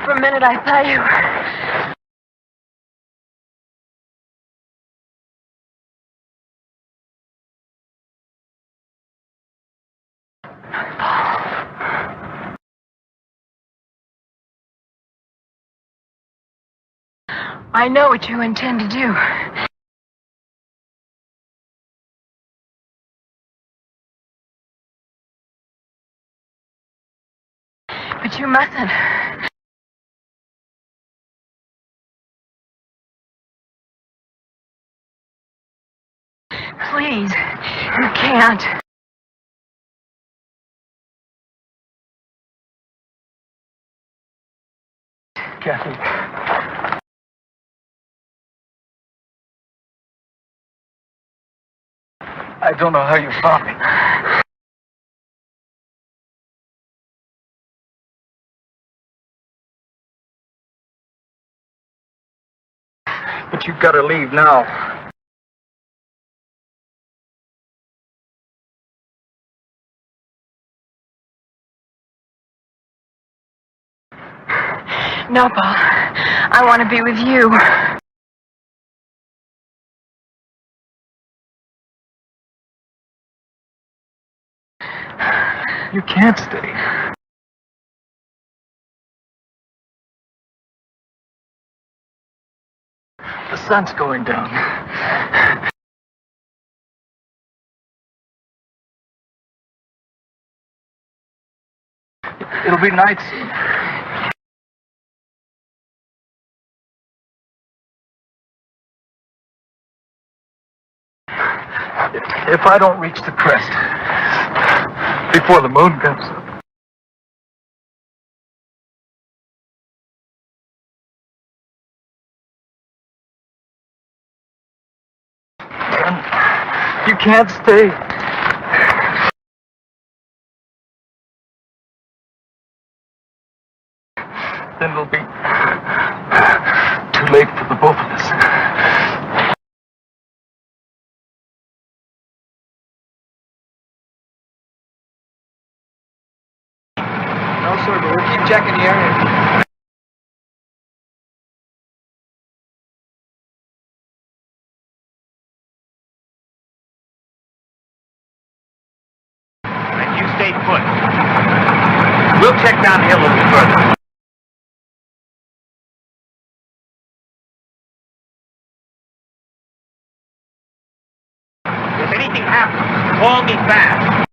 For a minute, I thought you were... I know what you intend to do. But you mustn't. Please, you can't. Kathy. I don't know how you found me. But you've got to leave now. No, Paul. I want to be with you. You can't stay. The sun's going down. It'll be night soon. If I don't reach the crest before the moon comes up, then you can't stay. Then it'll be too late for the both of us. No, sir, but we'll keep checking the area. And you stay put. We'll check down the hill a little further. If anything happens, call me fast.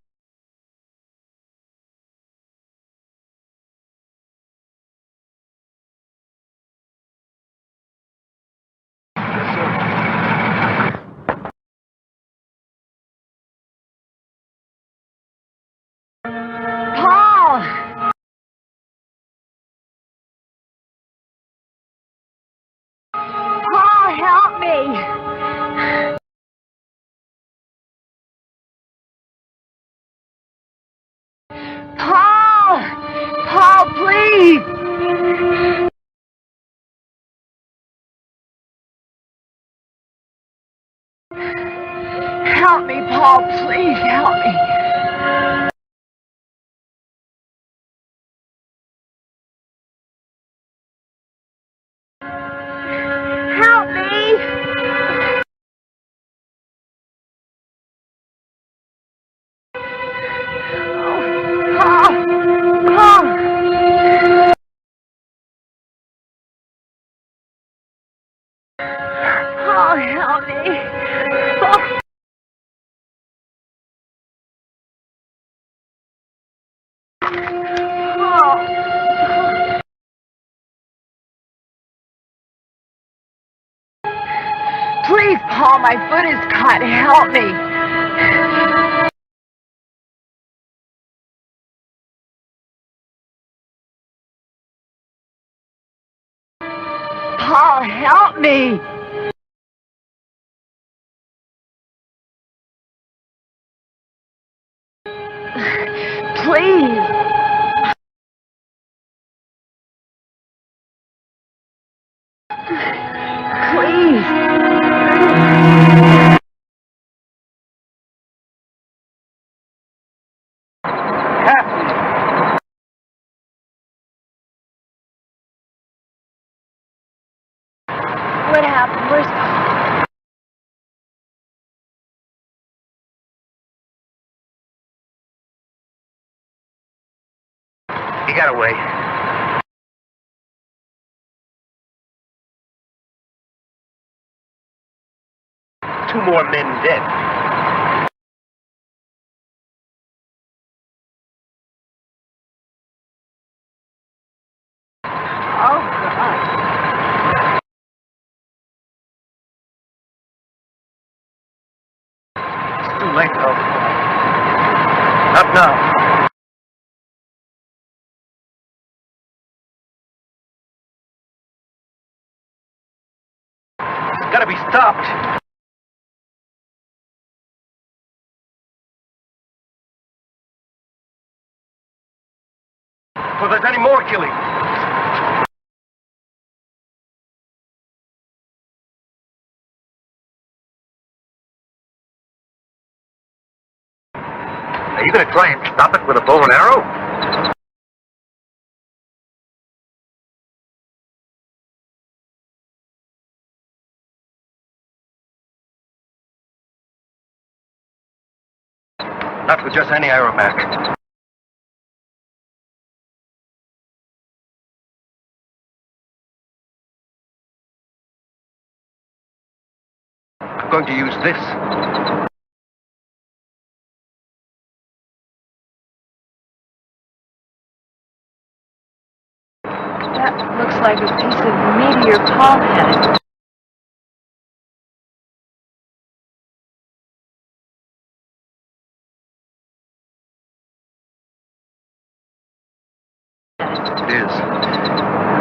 Paul! Paul, help me! Paul! Paul, please! Help me, Paul, please help me. Help me! Oh, Paul! Paul! Paul, help me! Paul. Paul. Please, Paul, my foot is caught. Help me. Paul, help me! Please! Please! What happened? Where's Paul? He got away. Two more men dead. Oh, God. It's too late, though. Not now. It's gotta be stopped. Before there's any more killing. Are you gonna try and stop it with a bow and arrow? Not with just any arrow, Mac. I'm going to use this. That looks like a piece of meteor Paul had. It is.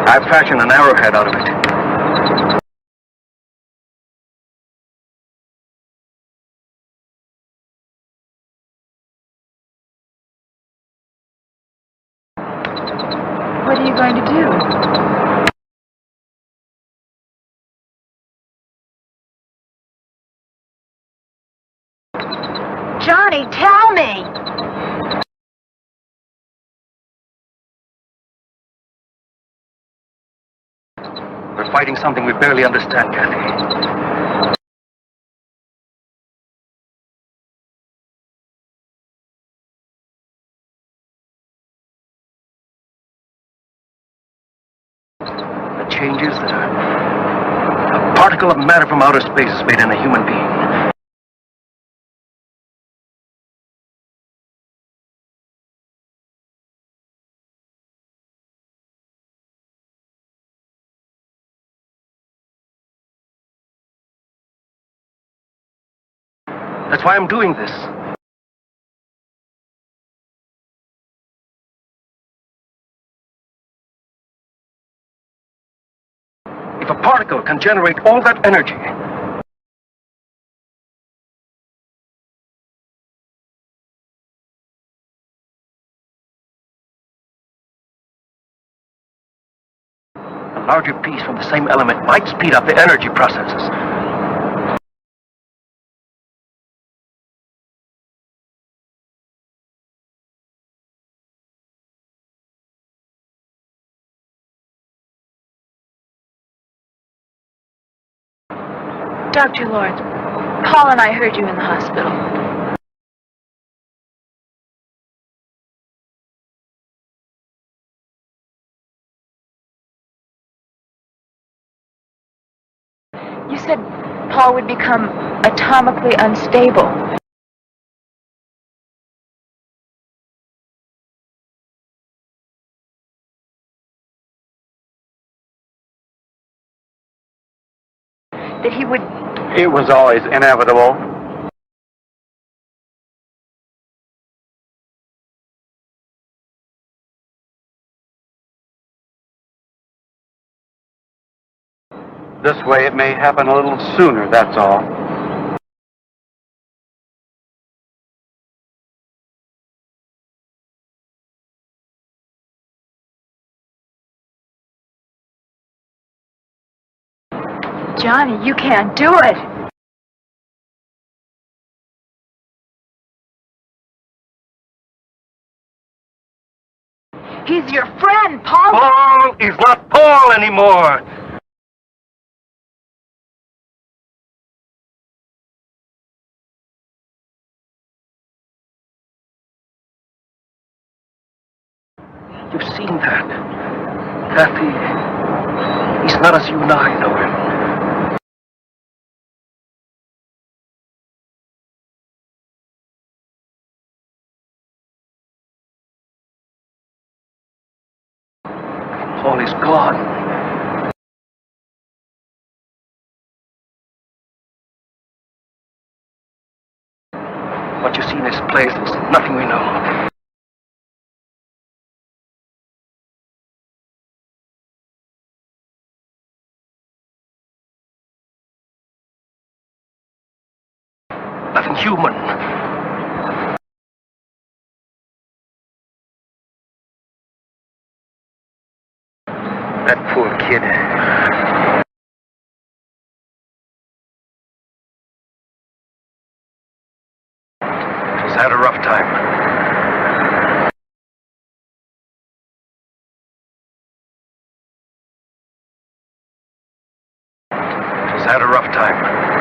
I've fashioned an arrowhead out of it. What are you going to do? Johnny, tell me! We're fighting something we barely understand, Kathy. The changes that a particle of matter from outer space has made in a human being. That's why I'm doing this. If a particle can generate all that energy, a larger piece from the same element might speed up the energy processes. Dr. Lawrence, Paul and I heard you in the hospital. You said Paul would become atomically unstable. That he would... It was always inevitable. This way it may happen a little sooner, that's all. Johnny, you can't do it. He's your friend, Paul. Paul is not Paul anymore. You've seen that. Kathy, he's not as you and I know him. Paul is gone. What you see in this place is nothing we know. Nothing human. That poor kid. She's had a rough time. She's had a rough time.